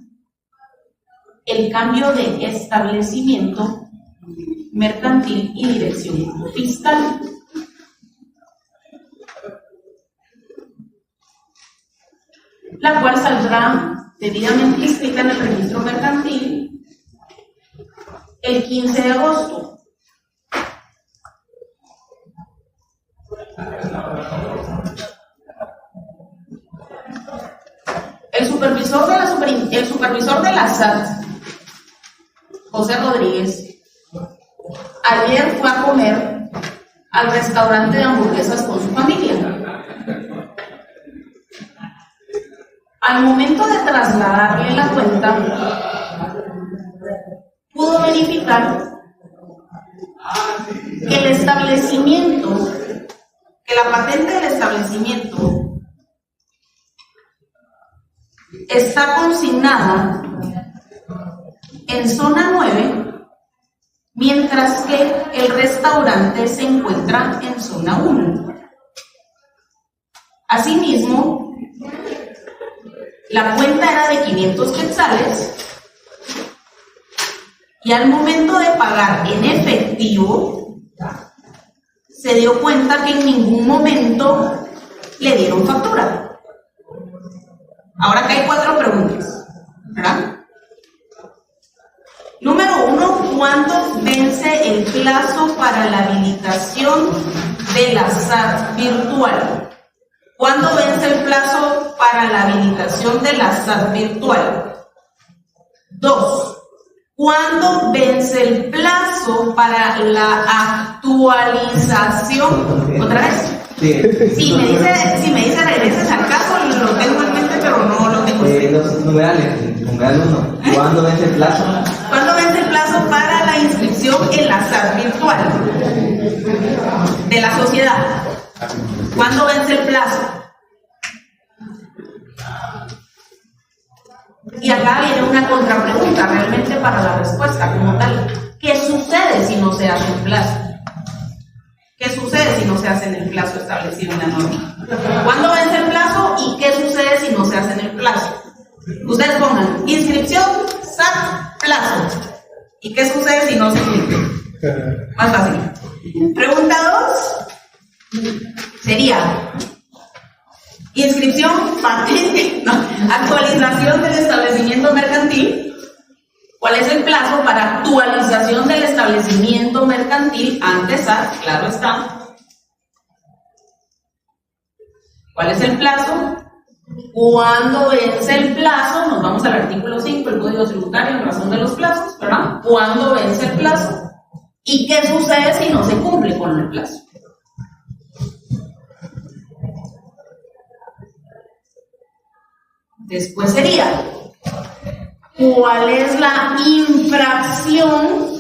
el cambio de establecimiento mercantil y dirección fiscal. La cual saldrá debidamente inscrita en el registro mercantil el 15 de agosto. El supervisor de la SAT, José Rodríguez, ayer fue a comer al restaurante de hamburguesas con su familia. Al momento de trasladarle la cuenta, pudo verificar que el establecimiento, que la patente del establecimiento está consignada en zona 9, mientras que el restaurante se encuentra en zona 1. Asimismo, la cuenta era de 500 quetzales y al momento de pagar en efectivo se dio cuenta que en ningún momento le dieron factura. Ahora acá hay 4 preguntas, ¿verdad? Número 1, ¿cuándo vence el plazo para la habilitación de la SAT virtual? ¿Cuándo vence el plazo para la habilitación de la SAT virtual? 2. ¿Cuándo vence el plazo para la actualización? ¿Otra vez? Sí. Si me dice regreses al caso, lo tengo en mente, pero no lo tengo en mente. Los numerales, numeral 1. ¿Cuándo vence el plazo? ¿Cuándo vence el plazo para la inscripción en la SAT virtual de la sociedad? ¿Cuándo vence el plazo? Y acá viene una contrapregunta realmente para la respuesta como tal. ¿Qué sucede si no se hace el plazo? ¿Qué sucede si no se hace en el plazo establecido en la norma? ¿Cuándo vence el plazo y qué sucede si no se hace en el plazo? Ustedes pongan inscripción, SAT, plazo. ¿Y qué sucede si no se inscribe? Más fácil. Pregunta 2. sería inscripción, patente, no, actualización del establecimiento mercantil. ¿Cuál es el plazo para actualización del establecimiento mercantil ante SAT? Claro está. ¿Cuál es el plazo? ¿Cuándo vence el plazo? Nos vamos al artículo 5 del Código Tributario en razón de los plazos, ¿verdad? ¿Cuándo vence el plazo? ¿Y qué sucede si no se cumple con el plazo? Después sería, ¿cuál es la infracción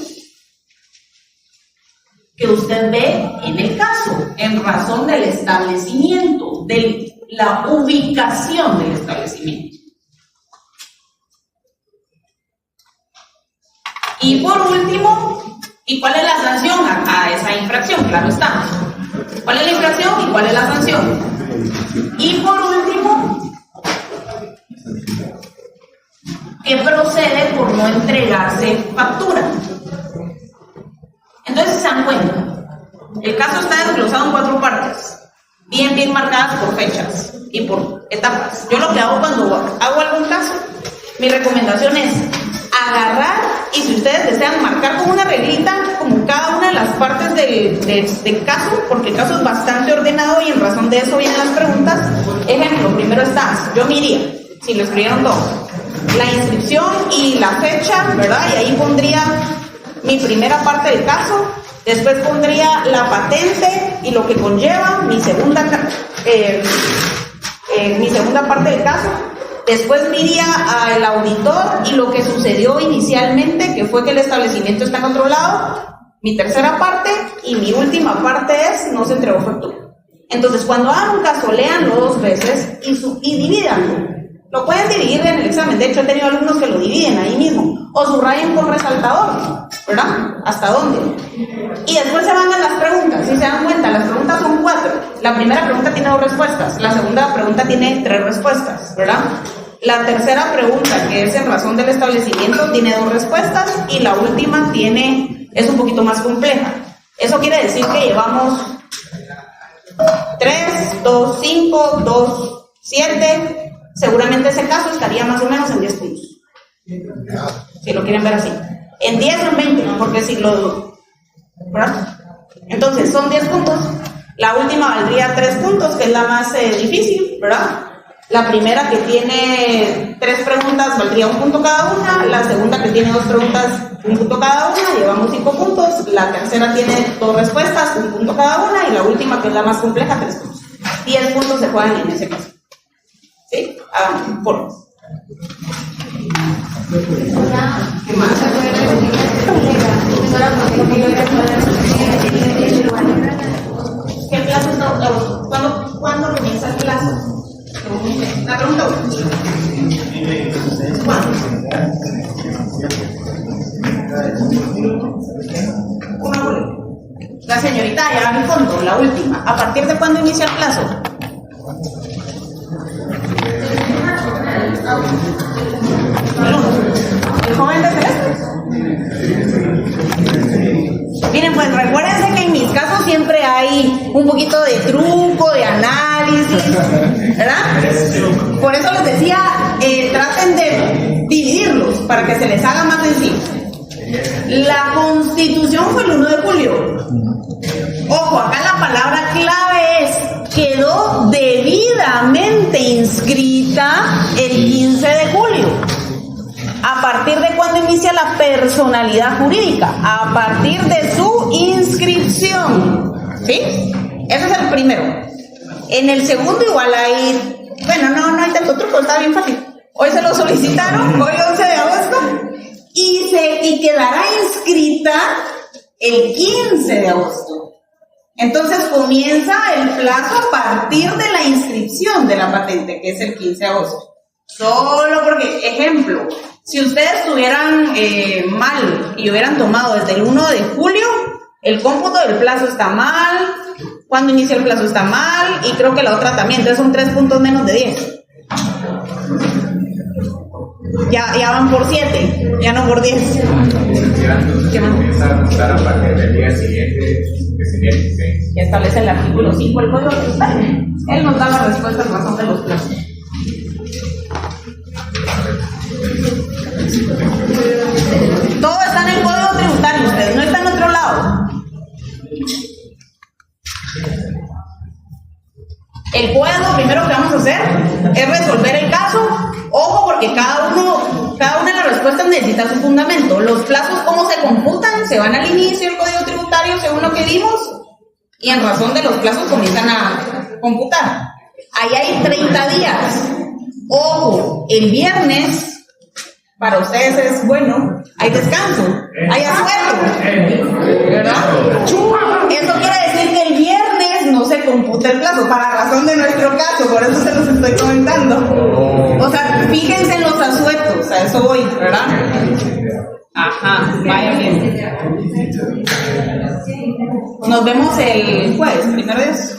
que usted ve en el caso, en razón del establecimiento, de la ubicación del establecimiento? Y por último, ¿y cuál es la sanción a esa infracción? Claro está. ¿Cuál es la infracción y cuál es la sanción? Y por último, ¿qué procede por no entregarse factura? Entonces, se dan cuenta, el caso está desglosado en 4 partes, bien marcadas por fechas y por etapas. Yo lo que hago cuando hago algún caso, mi recomendación es agarrar, y si ustedes desean marcar con una reglita como cada una de las partes del caso, porque el caso es bastante ordenado y en razón de eso vienen las preguntas. Ejemplo, primero está, yo me iría, si lo escribieron todo, la inscripción y la fecha, ¿verdad? Y ahí pondría mi primera parte del caso, después pondría la patente y lo que conlleva, mi segunda parte del caso, después me iría al auditor y lo que sucedió inicialmente, que fue que el establecimiento está controlado, mi tercera parte, y mi última parte es no se entregó factura. Entonces, cuando hagan un caso, léanlo 2 veces y divídanlo. Lo pueden dividir en el examen, de hecho he tenido alumnos que lo dividen ahí mismo, o subrayen con resaltador, ¿verdad? ¿Hasta dónde? Y después se van a las preguntas. Si se dan cuenta, las preguntas son 4. La primera pregunta tiene 2 respuestas, la segunda pregunta tiene 3 respuestas, ¿verdad? La tercera pregunta, que es en razón del establecimiento, tiene 2 respuestas, y la última es un poquito más compleja. Eso quiere decir que llevamos 3, 2, 5, 2, 7... Seguramente ese caso estaría más o menos en 10 puntos. Si lo quieren ver así. En 10 o en 20, porque si lo... ¿verdad? Entonces, son 10 puntos. La última valdría 3 puntos, que es la más difícil, ¿verdad? La primera, que tiene 3 preguntas, valdría 1 punto cada una. La segunda, que tiene 2 preguntas, 1 punto cada una, llevamos 5 puntos. La tercera tiene 2 respuestas, 1 punto cada una. Y la última, que es la más compleja, 3 puntos. 10 puntos se juegan en ese caso. ¿Sí? Por. ¿Qué más? ¿Qué plazo está? ¿Cuándo comienza el plazo? La pregunta 1. ¿Cuándo? La señorita allá al fondo, la última. ¿A partir de cuándo inicia el plazo? ¿El joven de Celeste? Miren, pues recuérdense que en mis casos siempre hay un poquito de truco, de análisis, ¿verdad? Por eso les decía, traten de dividirlos para que se les haga más sencillo. La Constitución fue el 1 de julio. Ojo, acá la palabra clave es: quedó debidamente inscrita el 15 de julio. ¿A partir de cuándo inicia la personalidad jurídica? A partir de su inscripción. ¿Sí? Ese es el primero. En el segundo igual hay... Bueno, no hay tanto truco, está bien fácil. Hoy se lo solicitaron, hoy 11 de agosto, y quedará inscrita el 15 de agosto. Entonces comienza el plazo a partir de la inscripción de la patente, que es el 15 de agosto. Solo porque, ejemplo, si ustedes estuvieran mal y hubieran tomado desde el 1 de julio, el cómputo del plazo está mal, cuando inicia el plazo está mal, y creo que la otra también, entonces son 3 puntos menos de 10. Ya van por 7, ya no por 10. ¿Qué más? Comienza a contar a partir del día siguiente que sería 16. que establece el artículo 5 del Código Tributario. Él nos da la respuesta en razón de los plazos. Todo está en el Código Tributario, ustedes no está en otro lado. El juez lo primero que vamos a hacer es resolver el caso. Ojo, porque cada una de las respuestas necesita su fundamento. Los plazos, ¿cómo se computan? Se van al inicio del Código Tributario según lo que vimos, y en razón de los plazos comienzan a computar. Ahí hay 30 días. Ojo, el viernes para ustedes es bueno, hay descanso, hay asueto, ¿verdad? Eso quiere decir que el viernes no se computa el plazo, para razón de nuestro caso, por eso se los estoy comentando. O sea, fíjense en los asuetos, a eso voy, ¿verdad? Ajá, vaya bien. Nos vemos el jueves, primero Dios.